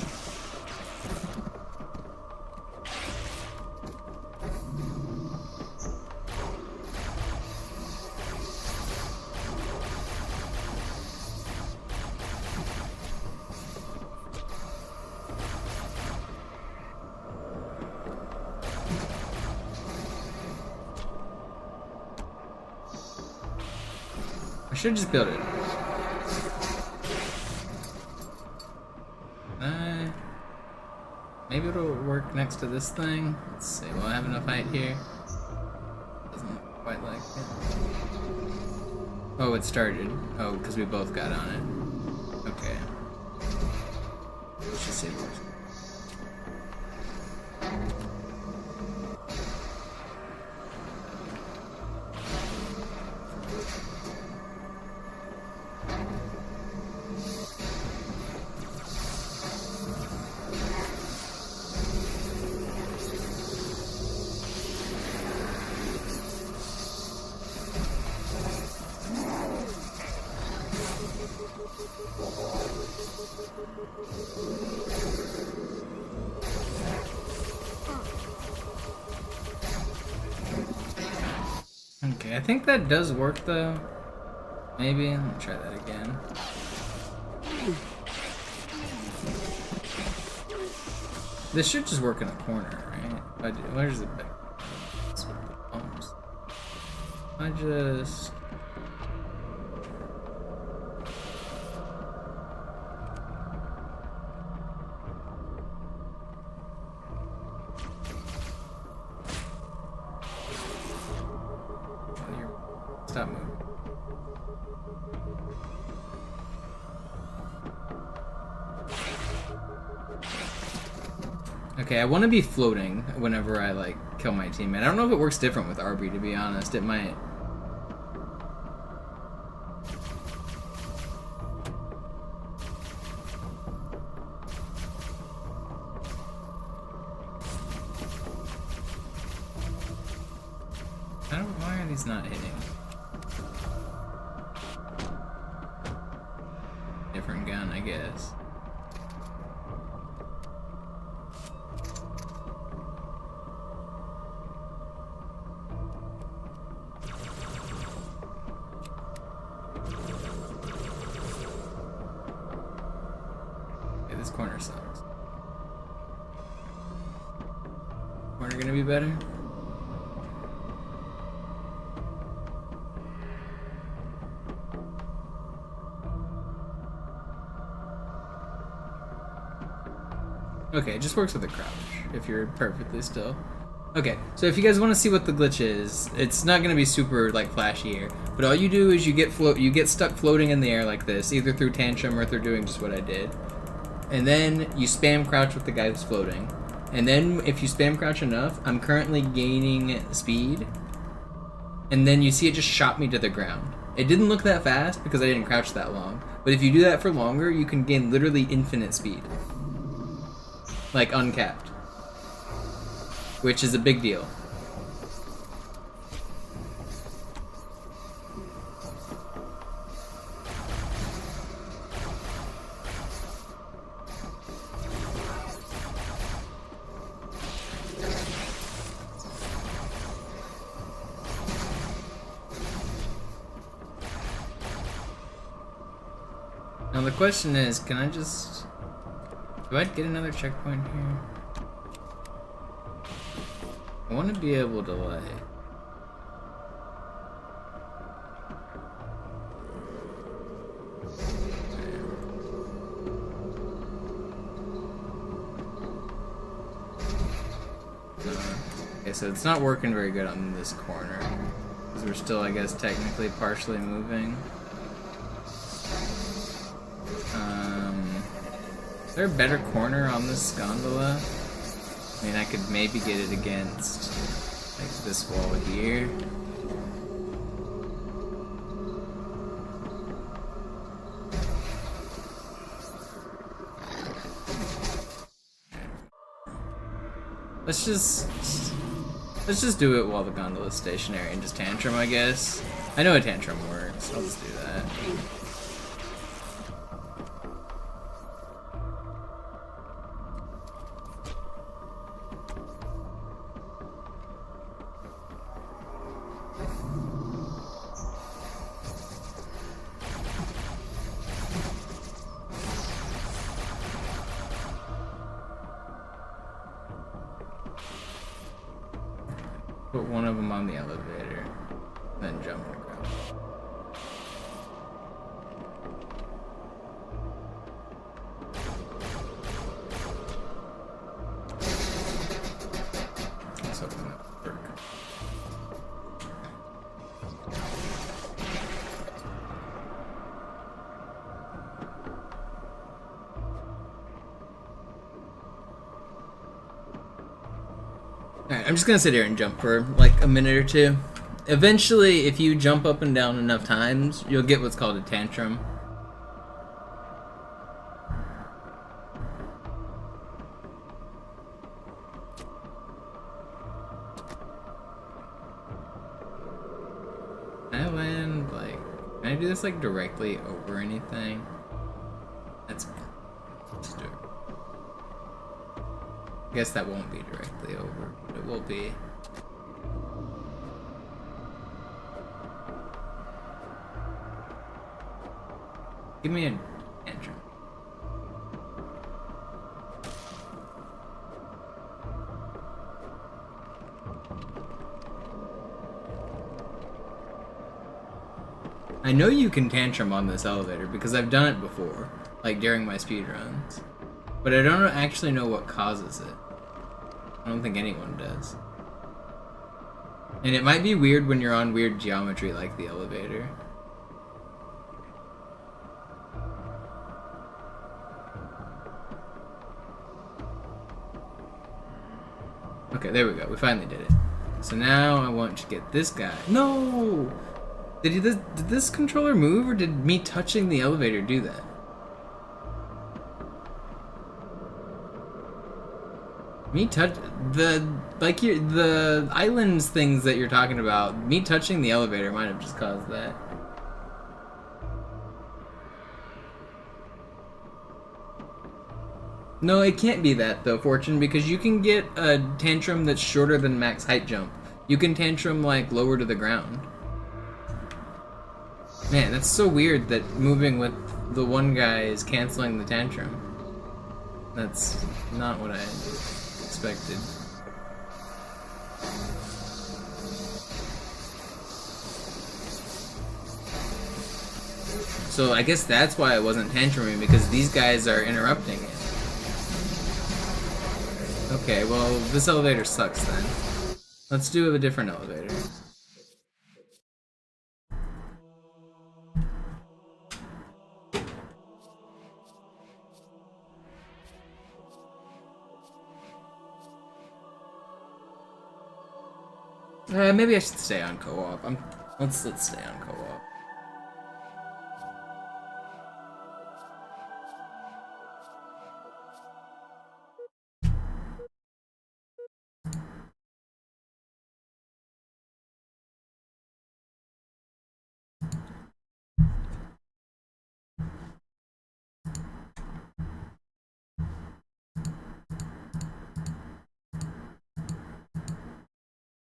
I should just build it. Maybe it'll work next to this thing. Let's see, will I have enough height here? Doesn't quite like it. Oh, it started. Oh, because we both got on it. Okay. Let's just see if it works. Okay, I think that does work though. Maybe. Let me try that again. This should just work in a corner, right? Where's it? I just. Stop moving. Okay, I want to be floating whenever I like kill my teammate. I don't know if it works different with Arby, to be honest. It might. Why are these not hitting? Different gun, I guess. Okay, this corner sucks. Corner gonna be better? Okay, it just works with a crouch, if you're perfectly still. Okay, so if you guys want to see what the glitch is, it's not going to be super, like, flashy here, but all you do is you get stuck floating in the air like this, either through tantrum or through doing just what I did. And then you spam crouch with the guy who's floating. And then if you spam crouch enough, I'm currently gaining speed. And then you see it just shot me to the ground. It didn't look that fast because I didn't crouch that long, but if you do that for longer, you can gain literally infinite speed. Like uncapped, which is a big deal. Now the question is, can I just... Do I get another checkpoint here? I want to be able to like... Okay, so it's not working very good on this corner. Because we're still, I guess, technically partially moving. Is there a better corner on this gondola? I mean, I could maybe get it against like this wall here. Let's just do it while the gondola is stationary and just tantrum, I guess. I know a tantrum works. I'll just do that. Put one of them on the elevator, then jump and grab. Let's hope that works. Alright, I'm just gonna sit here and jump for like a minute or two. Eventually, if you jump up and down enough times, you'll get what's called a tantrum. Can I land, like, can I do this like directly over anything? Let's do it. I guess that won't be directly over, but it will be. Give me a tantrum. I know you can tantrum on this elevator because I've done it before, like during my speedruns. But I don't actually know what causes it. I don't think anyone does. And it might be weird when you're on weird geometry like the elevator. Okay, there we go. We finally did it. So now I want to get this guy. No! Did this controller move, or did me touching the elevator do that? Me touch the islands things that you're talking about. Me touching the elevator might have just caused that. No, it can't be that though, Fortune, because you can get a tantrum that's shorter than max height jump. You can tantrum like lower to the ground. Man, that's so weird that moving with the one guy is canceling the tantrum. That's not what I expected. So I guess that's why it wasn't tantruming, because these guys are interrupting it. Okay, well, this elevator sucks then. Let's do a different elevator. Maybe I should stay on co-op. Let's stay on co-op.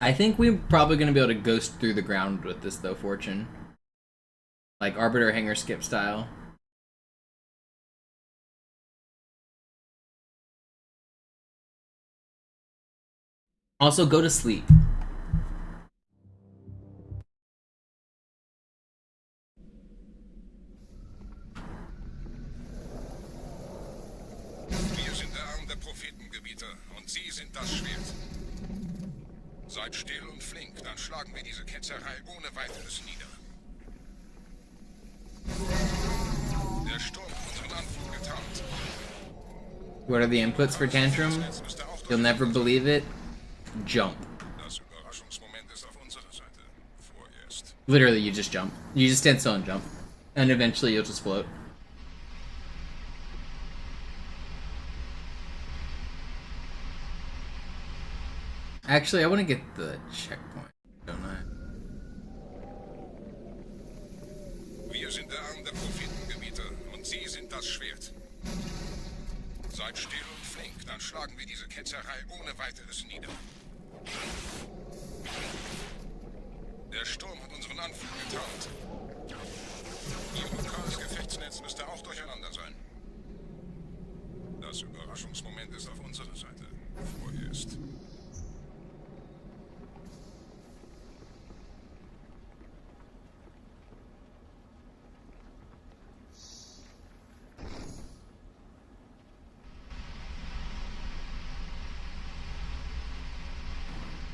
I think we're probably gonna be able to ghost through the ground with this though, Fortune. Like Arbiter Hanger Skip style. Also, go to sleep. Wir sind der Arm der Prophetengebieter und Sie sind das Schwert. Seid still und flink, dann schlagen wir diese Ketzerei ohne weiteres nieder. Der Sturm hat unseren Anflug getarnt. What are the inputs for tantrum? You'll never believe it. Jump. Das Überraschungsmoment ist auf unserer Seite. Vorerst. Literally, you just jump. You just stand still and jump. And eventually you'll just float. Actually, I want to get the checkpoint, don't I? Wir sind der Arm der Prophetengebieter und Sie sind das Schwert. Seid still und flink, dann schlagen wir diese Ketzerei ohne weiteres nieder. Der Sturm hat unseren Anflug getarnt. Ihr lokales Gefechtsnetz müsste auch durcheinander sein. Das Überraschungsmoment ist auf unserer Seite. Vorerst.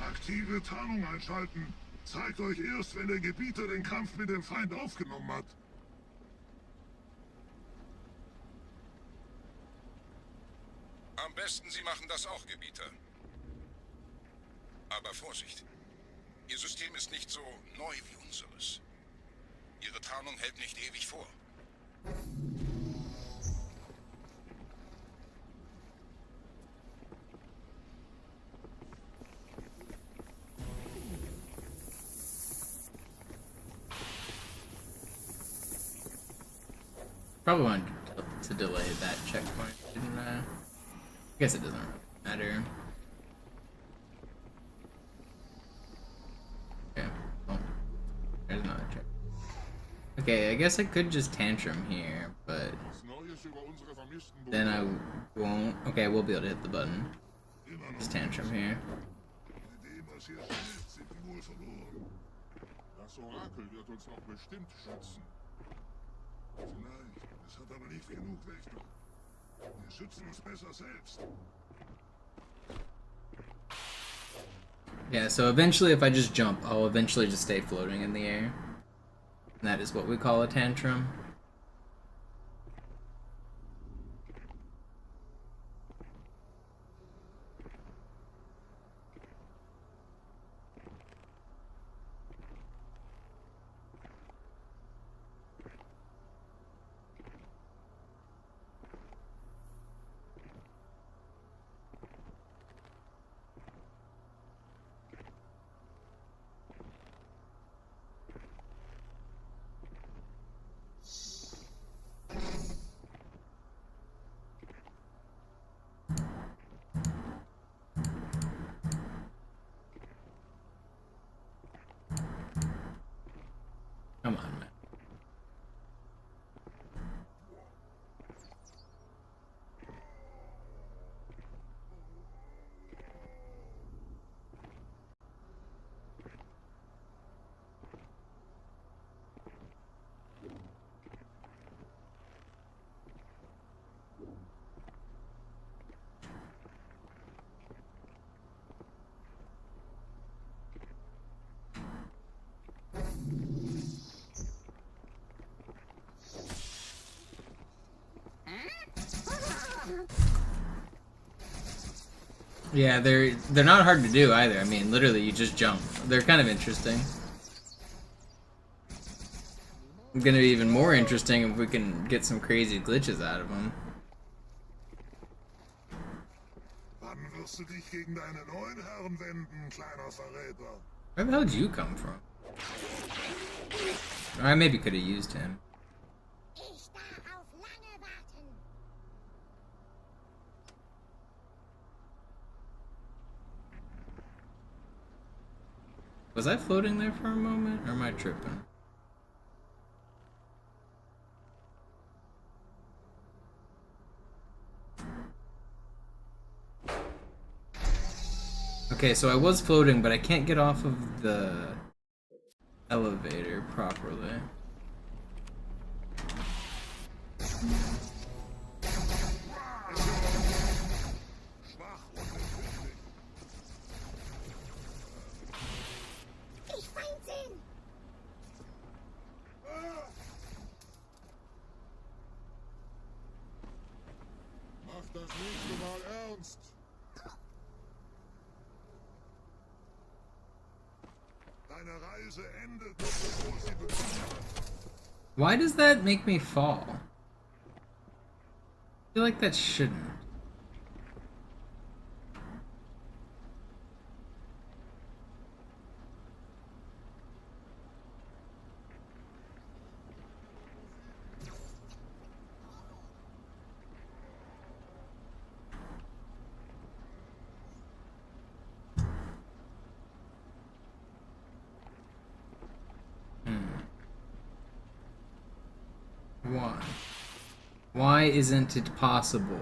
Aktive Tarnung einschalten. Zeigt euch erst, wenn der Gebieter den Kampf mit dem Feind aufgenommen hat. Am besten, Sie machen das auch, Gebieter. Aber Vorsicht. Ihr System ist nicht so neu wie unseres. Ihre Tarnung hält nicht ewig vor. Probably wanted to delay that checkpoint, didn't I? I guess it doesn't really matter. Okay, well, there's another check. Okay, I guess I could just tantrum here, but then I won't. Okay, we'll be able to hit the button. Just tantrum here. Das Orakel wird uns noch bestimmt schützen. Vielleicht, es hat aber nicht genug Wächter. Wir schützen uns besser selbst. Yeah, so eventually if I just jump, I'll eventually just stay floating in the air. And that is what we call a tantrum. Come on, man. Yeah, they're not hard to do either. I mean, literally, you just jump. They're kind of interesting. It's gonna be even more interesting if we can get some crazy glitches out of them. Wann wirst du dich gegen deine neuen Herren wenden, kleiner Verräter? Where the hell did you come from? I maybe could have used him. Ich darf auf lange warten. Was I floating there for a moment, or am I tripping? Okay, so I was floating, but I can't get off of the elevator properly. Ich Feindsinn. Mach das nächste Mal ernst. Deine Reise endet, bevor sie beginnt. Why does that make me fall? I feel like that shouldn't. Why? Why isn't it possible?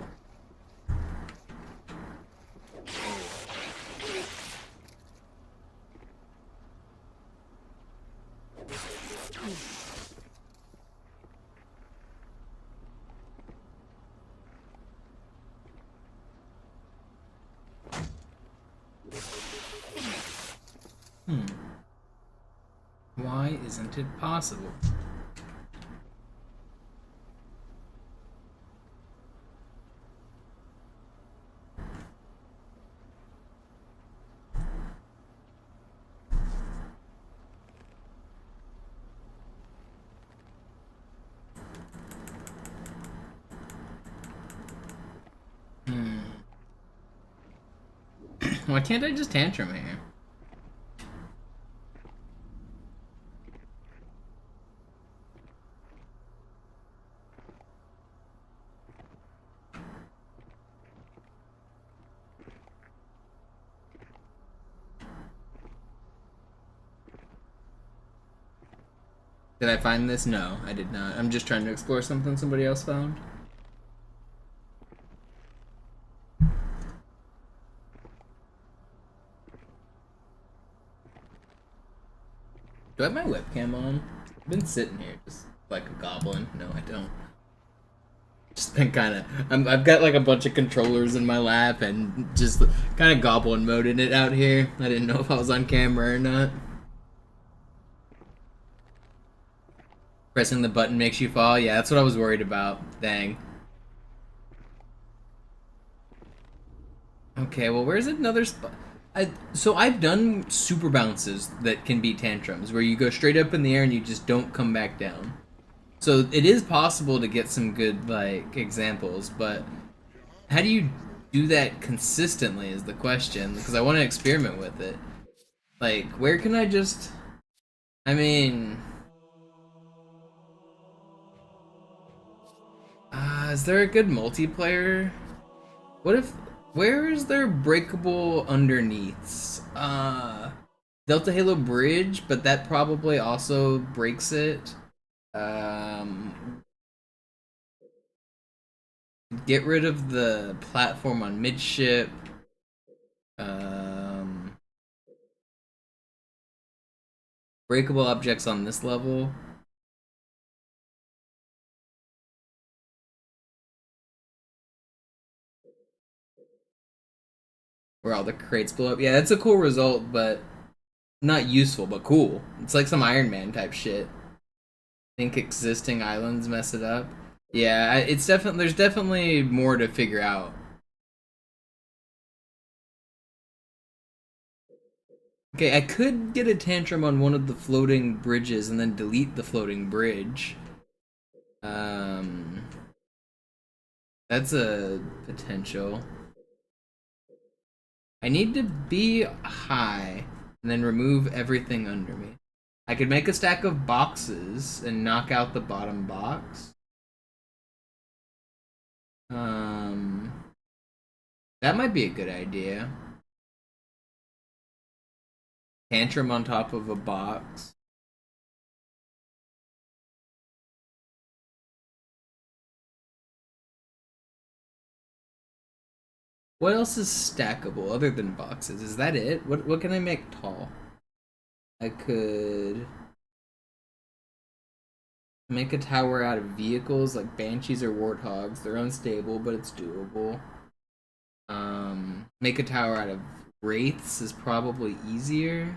Why isn't it possible? Why can't I just tantrum here? Did I find this? No, I did not. I'm just trying to explore something somebody else found. Do I have my webcam on? I've been sitting here just like a goblin. No, I don't. Just been kind of. I've got like a bunch of controllers in my lap and just kind of goblin moding it out here. I didn't know if I was on camera or not. Pressing the button makes you fall? Yeah, that's what I was worried about. Dang. Okay, well, where's another spot? So I've done super bounces that can be tantrums, where you go straight up in the air and you just don't come back down. So it is possible to get some good, like, examples, but how do you do that consistently is the question, because I want to experiment with it. Like, where can I just... I mean... is there a good multiplayer? What if... Where is there breakable underneaths? Delta Halo Bridge, but that probably also breaks it. Get rid of the platform on midship. Breakable objects on this level. Where all the crates blow up. Yeah, that's a cool result, but not useful, but cool. It's like some Iron Man type shit. Think existing islands mess it up. Yeah, it's definitely there's definitely more to figure out. Okay, I could get a tantrum on one of the floating bridges and then delete the floating bridge. That's a potential. I need to be high and then remove everything under me. I could make a stack of boxes and knock out the bottom box. That might be a good idea. Tantrum on top of a box. What else is stackable other than boxes? Is that it? What can I make tall? I could make a tower out of vehicles like banshees or warthogs. They're unstable, but it's doable. Make a tower out of wraiths is probably easier.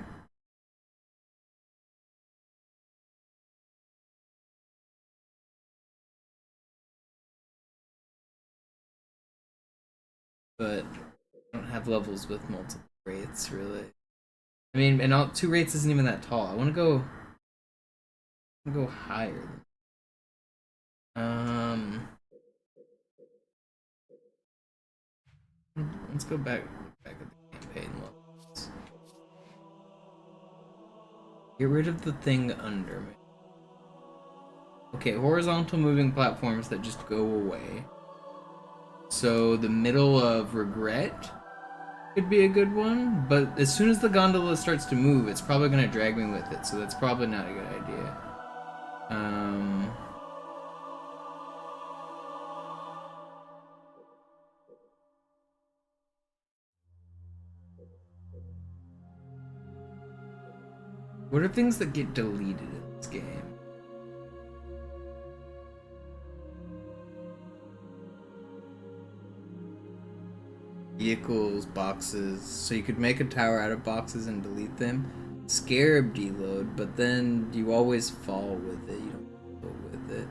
But I don't have levels with multiple wraiths, really. I mean, and 2 wraiths isn't even that tall. I want to go higher. Let's go back at the campaign levels. Get rid of the thing under me. Okay, horizontal moving platforms that just go away. So the middle of regret could be a good one, but as soon as the gondola starts to move, it's probably going to drag me with it, so that's probably not a good idea. What are things that get deleted in this game? Vehicles, boxes, so you could make a tower out of boxes and delete them. Scarab deload, but then you always fall with it. You don't go with it.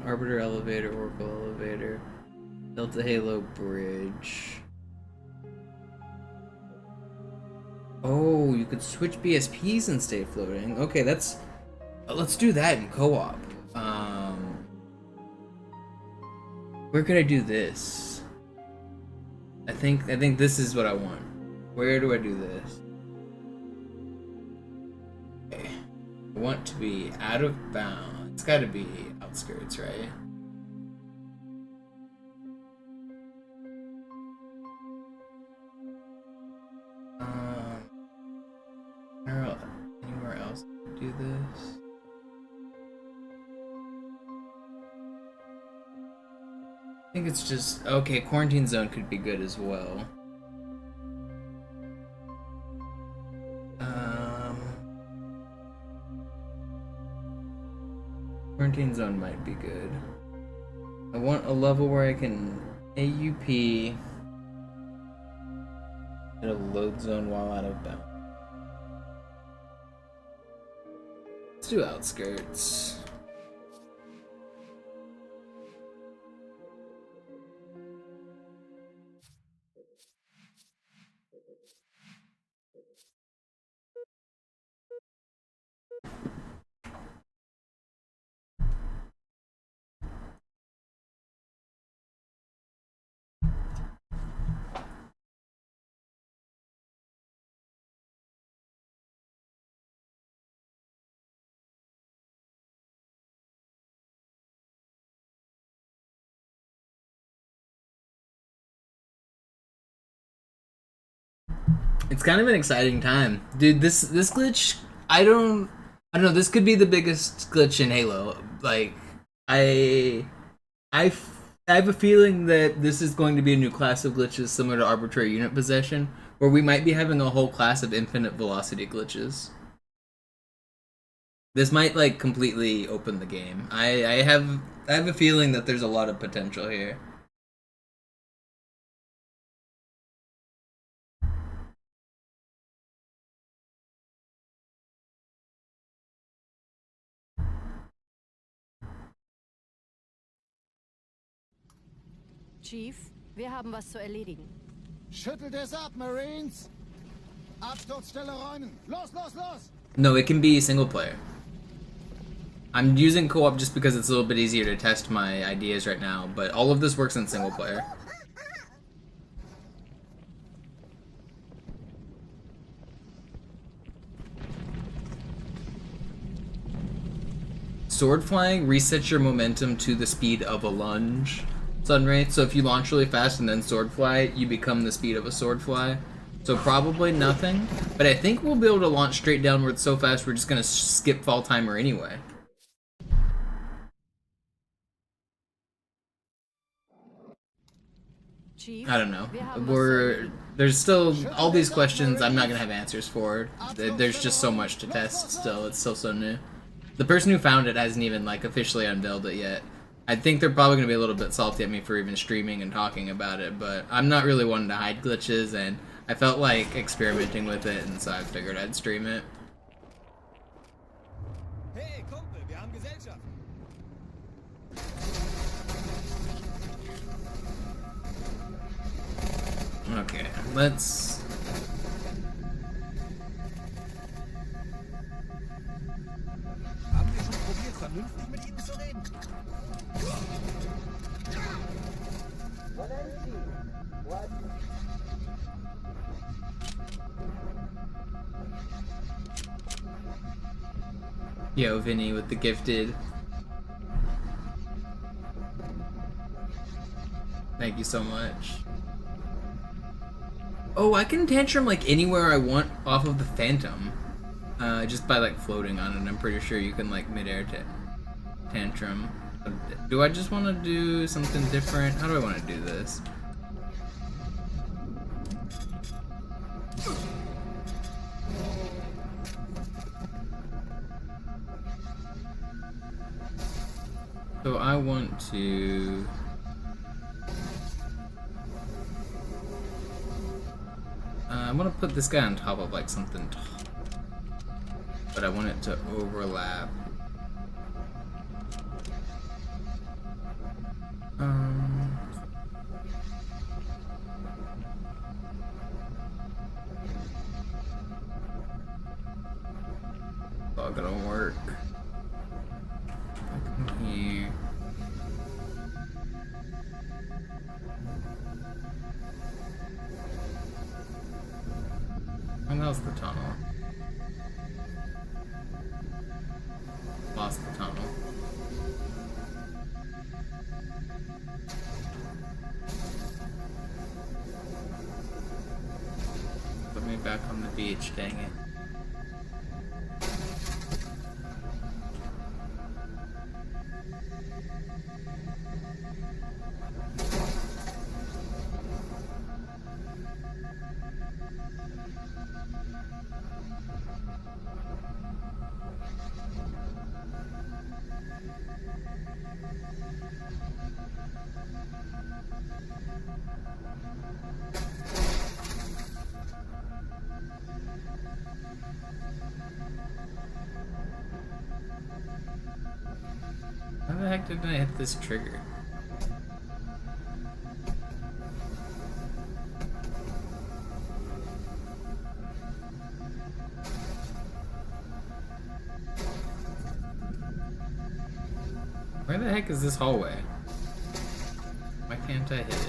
Arbiter elevator, Oracle elevator, Delta Halo bridge. Oh, you could switch BSPs and stay floating. Okay, that's let's do that in co-op. Where could I do this? I think this is what I want. Where do I do this? Okay. I want to be out of bounds. It's gotta be outskirts, right? Anywhere else to do this. I think it's just okay. Quarantine zone could be good as well. Quarantine zone might be good. I want a level where I can AUP in a load zone while out of bounds. Let's do outskirts. It's kind of an exciting time, dude. This glitch, I don't know. This could be the biggest glitch in Halo. Like, I have a feeling that this is going to be a new class of glitches similar to arbitrary unit possession, where we might be having a whole class of infinite velocity glitches. This might like completely open the game. I have a feeling that there's a lot of potential here. Chief, wir haben was zu erledigen. Schüttelt es ab, Marines! Absturzstelle räumen! Los, los, los! No, it can be single player. I'm using co-op just because it's a little bit easier to test my ideas right now, but all of this works in single player. Sword flying resets your momentum to the speed of a lunge, Sunwraith. So if you launch really fast and then sword fly, you become the speed of a sword fly. So probably nothing, but I think we'll be able to launch straight downwards so fast we're just gonna skip fall timer anyway. Chief, I don't know. wir haben was zu erledigen. There's still all these questions I'm not gonna have answers for. There's just so much to test still. It's still so new. The person who found it hasn't even like officially unveiled it yet. I think they're probably gonna be a little bit salty at me for even streaming and talking about it, but I'm not really one to hide glitches, and I felt like experimenting with it, and so I figured I'd stream it. Hey, Kumpel, wir haben Gesellschaft! Okay, let's... Haben wir schon probiert, vernünftig mit ihnen zu reden? Yo, Vinny with the gifted. Thank you so much. Oh, I can tantrum like anywhere I want off of the Phantom. Just by like floating on it. I'm pretty sure you can like midair tantrum. Do I just want to do something different? How do I want to do this? So I want to... I want to put this guy on top of like something tall, but I want it to overlap. It's all gonna work. Come here. And that was the tunnel. Lost the tunnel. Put me back on the beach, dang it. heck did I hit this trigger? Where the heck is this hallway? Why can't I hit it?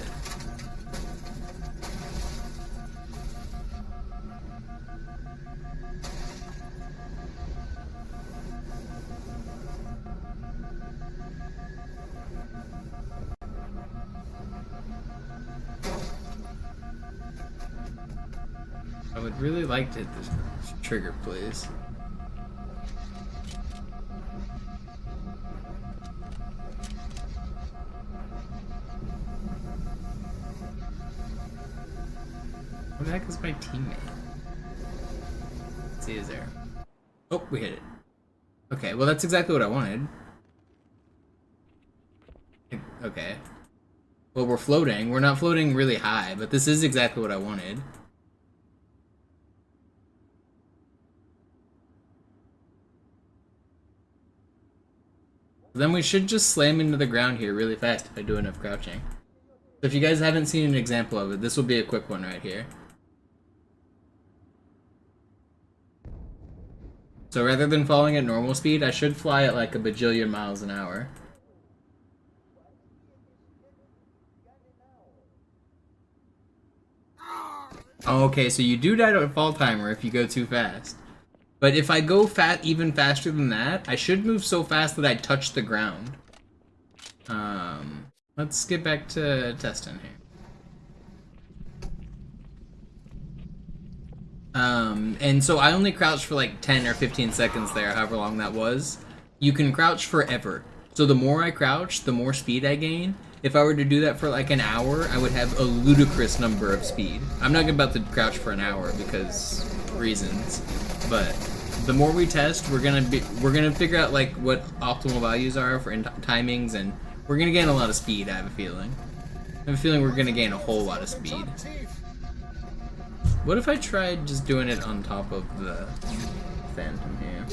I would really like to hit this trigger, please. What the heck is my teammate? Let's see, is there? Oh, we hit it. Okay, well that's exactly what I wanted. Okay. Well, we're floating. We're not floating really high, but this is exactly what I wanted. Then we should just slam into the ground here really fast if I do enough crouching. So if you guys haven't seen an example of it, this will be a quick one right here. So rather than falling at normal speed, I should fly at like a bajillion miles an hour. Okay, so you do die to a fall timer if you go too fast. But if I go even faster than that, I should move so fast that I touch the ground. Let's get back to testing here. And so I only crouched for like 10 or 15 seconds there, however long that was. You can crouch forever. So the more I crouch, the more speed I gain. If I were to do that for like an hour, I would have a ludicrous number of speed. I'm not about to crouch for an hour because reasons. But the more we test, we're gonna figure out like what optimal values are for timings, and we're gonna gain a lot of speed. I have a feeling. We're gonna gain a whole lot of speed. What if I tried just doing it on top of the Phantom here?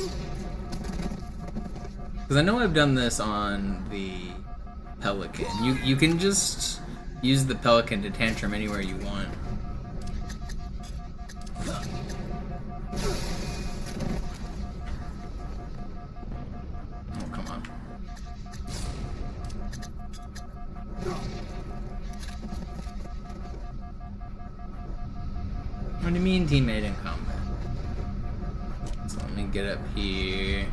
Because I know I've done this on the Pelican. You can just use the Pelican to tantrum anywhere you want. Oh, come on. What do you mean teammate in combat? So let me get up here.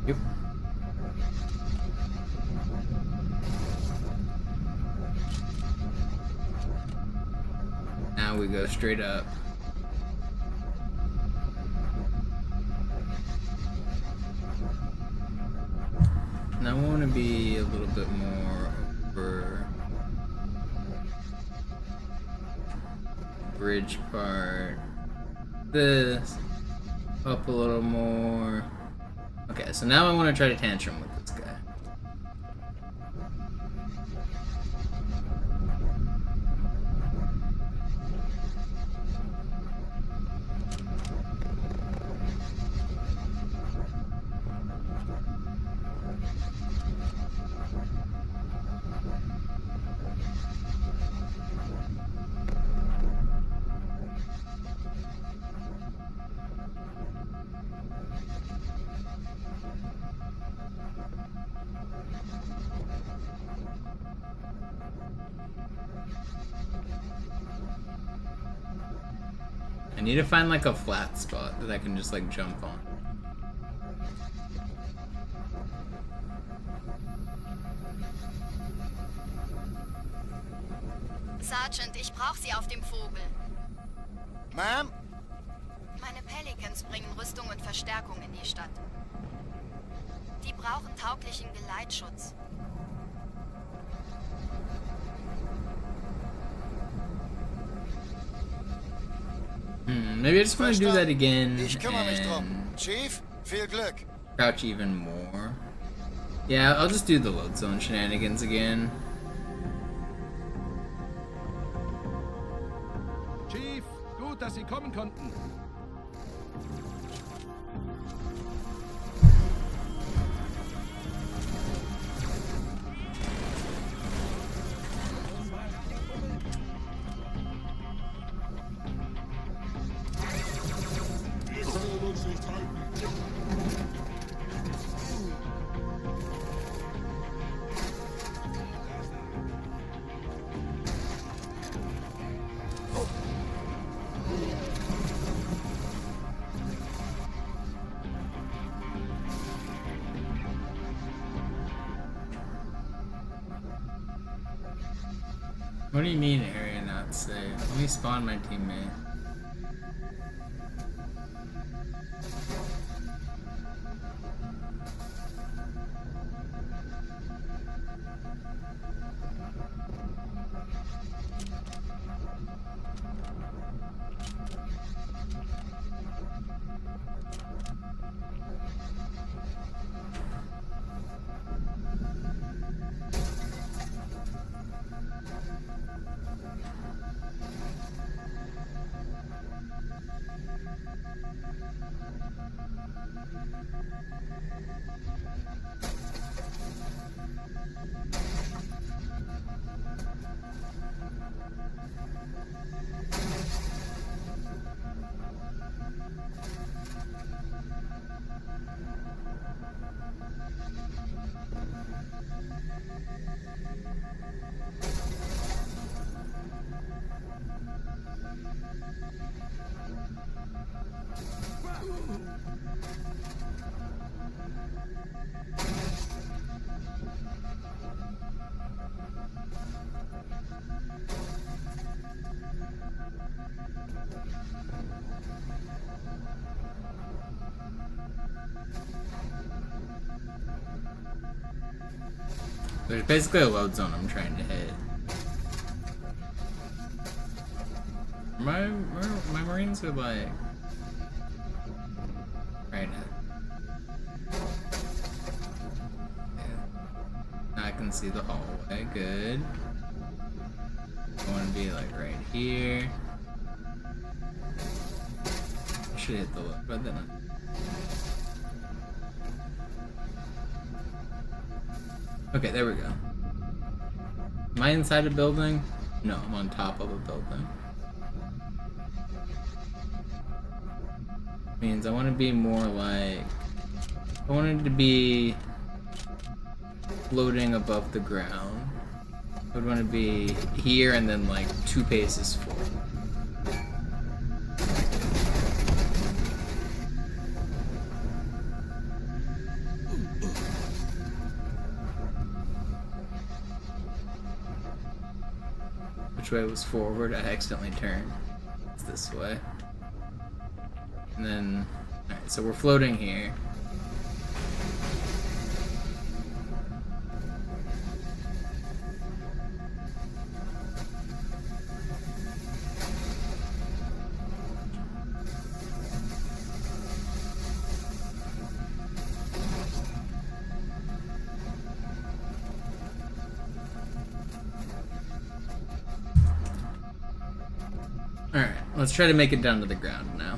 Yep. Now we go straight up. Now I want to be a little bit more over bridge part. This up a little more. Okay, so now I want to try to tantrum with this guy. I need to find like a flat spot that I can just like jump on. Sergeant, ich brauche Sie auf dem Vogel. Ma'am? Meine Pelicans bringen Rüstung und Verstärkung in die Stadt. Die brauchen tauglichen Geleitschutz. Maybe I just want to do that again Ich kümmere mich drum. and Chief, viel Glück. crouch even more. Yeah, I'll just do the load zone shenanigans again. Chief, gut, dass Sie kommen konnten. What do you mean area not safe? Let me spawn my teammate. There's basically a load zone I'm trying to hit. My Marines are like right now. Yeah. I can see the hallway. Good. I want to be like right here. I should hit the load, but then okay, there we go. Am I inside a building? No, I'm on top of a building. Means I want to be more like... I wanted to be floating above the ground. I would want to be here and then like 2 paces forward. Which way was forward? I accidentally turned. It's this way. And then, alright, so we're floating here. Alright, let's try to make it down to the ground now.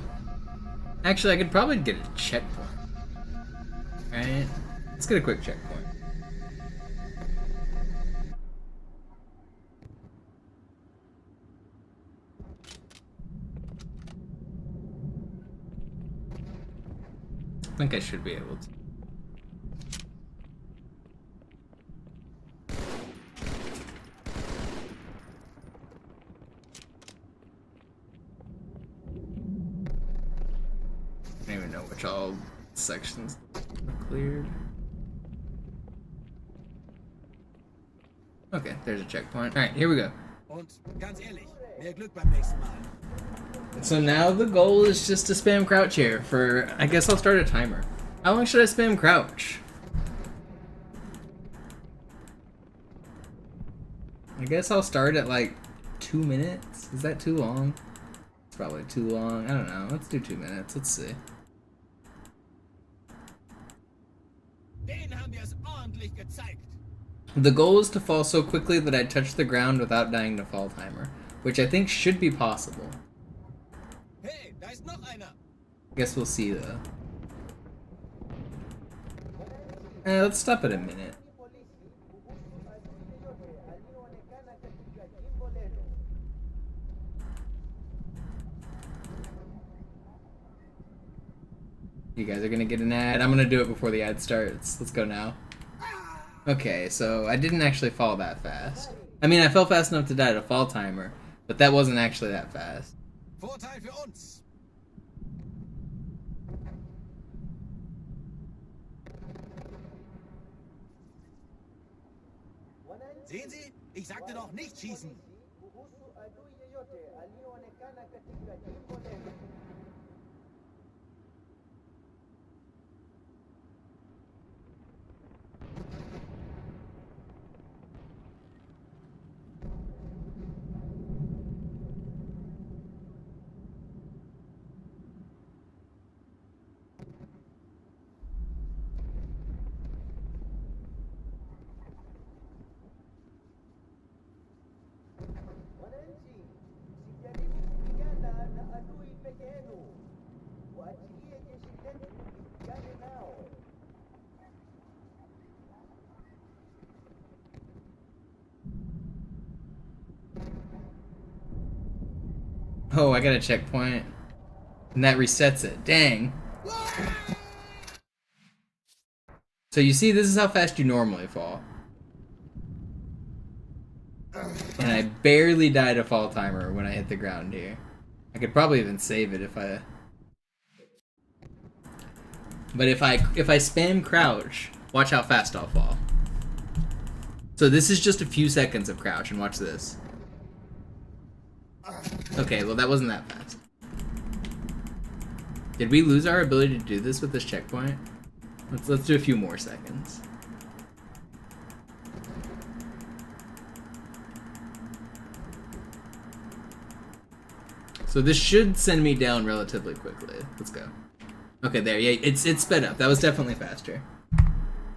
Actually, I could probably get a checkpoint. Right? Let's get a quick checkpoint. I think I should be able to. I don't even know which all sections are cleared. Okay, there's a checkpoint. Alright, here we go. Und ganz ehrlich, mehr Glück beim nächsten Mal. So now the goal is just to spam crouch here for, I guess I'll start a timer. How long should I spam crouch? I guess I'll start at like 2 minutes. Is that too long? It's probably too long. I don't know. Let's do 2 minutes. Let's see. Den haben wir es ordentlich gezeigt. The goal is to fall so quickly that I touch the ground without dying to fall timer, which I think should be possible. Hey, da ist noch einer. Guess we'll see though. Let's stop at a minute. You guys are gonna get an ad. I'm gonna do it before the ad starts. Let's go now. Okay, so I didn't actually fall that fast. I mean, I fell fast enough to die to fall timer, but that wasn't actually that fast. Vorteil für uns. Sehen Sie? Ich sagte doch nicht schießen. Oh, I got a checkpoint. And that resets it. Dang. So you see, this is how fast you normally fall. And I barely died a fall timer when I hit the ground here. I could probably even save it if I... But if I spam crouch, watch how fast I'll fall. So this is just a few seconds of crouch, and watch this. Okay, well that wasn't that fast. Did we lose our ability to do this with this checkpoint? Let's do a few more seconds. So this should send me down relatively quickly. Let's go. Okay, there. Yeah, it's sped up. That was definitely faster.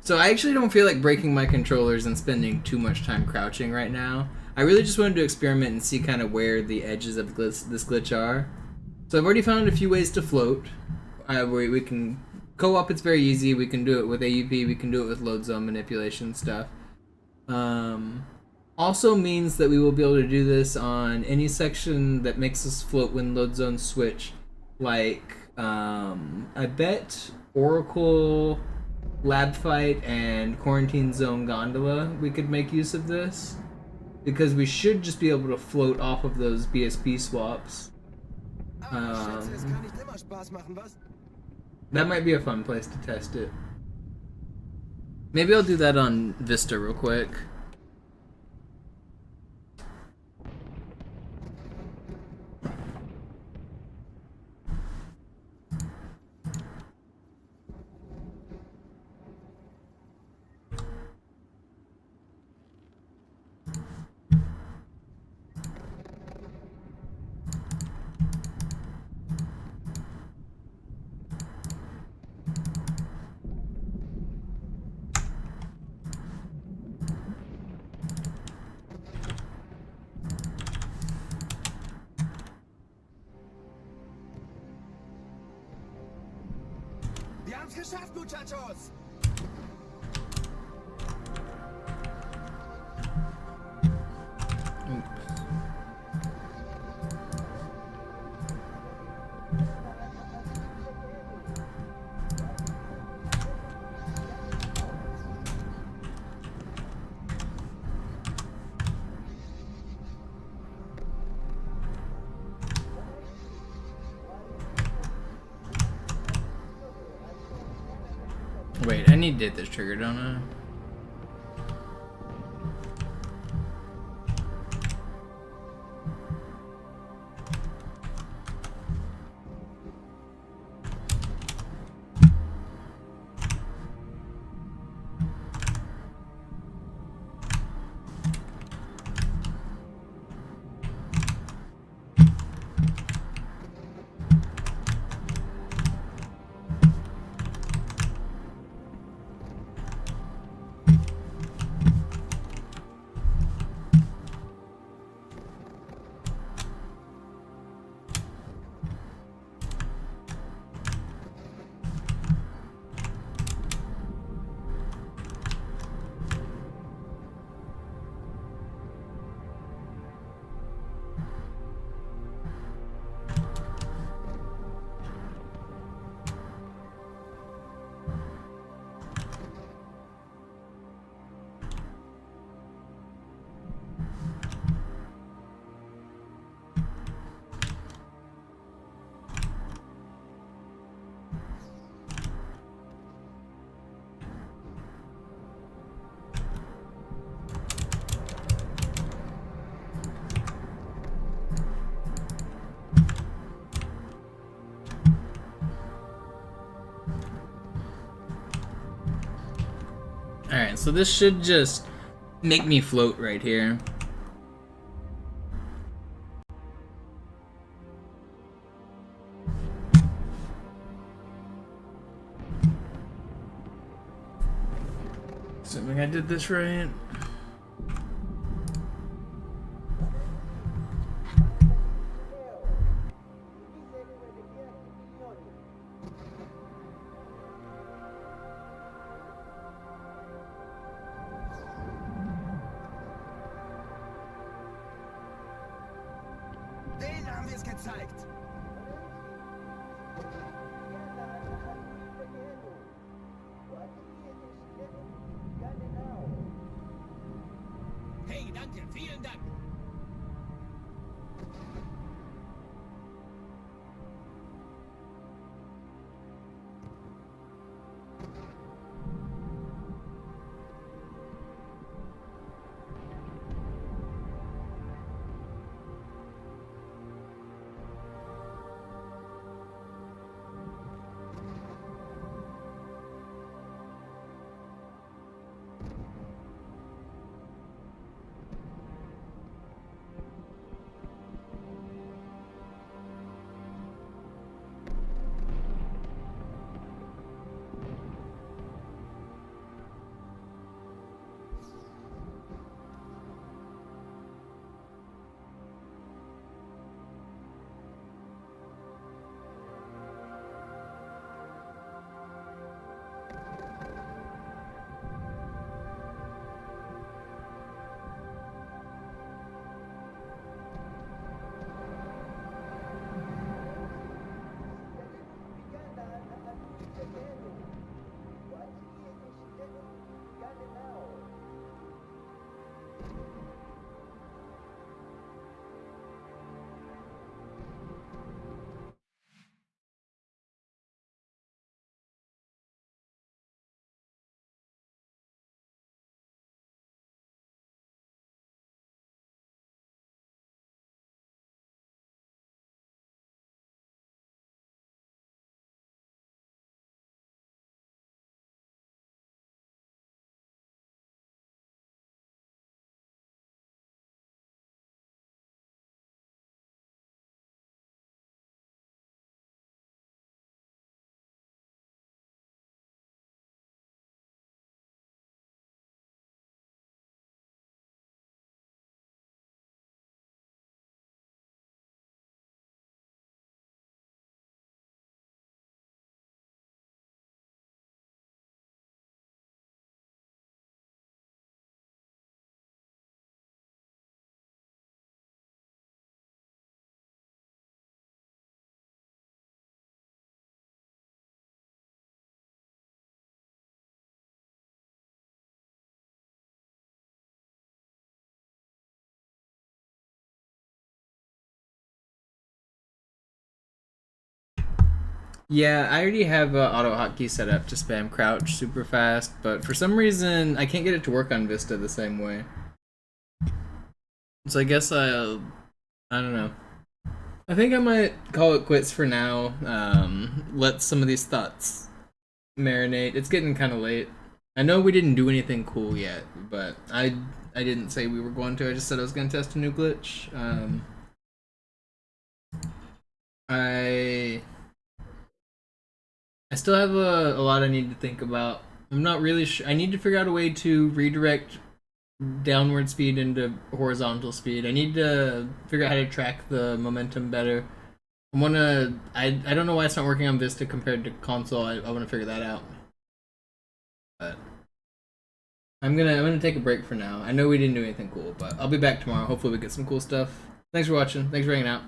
So I actually don't feel like breaking my controllers and spending too much time crouching right now. I really just wanted to experiment and see kind of where the edges of this glitch are. So I've already found a few ways to float. We can co-op. It's very easy. We can do it with AUP. We can do it with load zone manipulation stuff. Also means that we will be able to do this on any section that makes us float when load zones switch. Like, I bet Oracle, Lab Fight, and Quarantine Zone Gondola, we could make use of this. Because we should just be able to float off of those BSP swaps. That might be a fun place to test it. Maybe I'll do that on Vista real quick. Wir haben's geschafft, Muchachos! Wait, I need to hit this trigger, don't I? So this should just make me float right here. Assuming I did this right. Den haben wir es gezeigt. Hey, danke, vielen Dank. Yeah, I already have auto hotkey set up to spam crouch super fast, but for some reason I can't get it to work on Vista the same way. So I guess I don't know. I think I might call it quits for now. Let some of these thoughts marinate. It's getting kind of late. I know we didn't do anything cool yet, but I didn't say we were going to. I just said I was going to test a new glitch. I still have a lot I need to think about. I'm not really sure. I need to figure out a way to redirect downward speed into horizontal speed. I need to figure out how to track the momentum better. I don't know why it's not working on Vista compared to console. I want to figure that out. But I'm gonna take a break for now. I know we didn't do anything cool, but I'll be back tomorrow. Hopefully we get some cool stuff. Thanks for watching. Thanks for hanging out.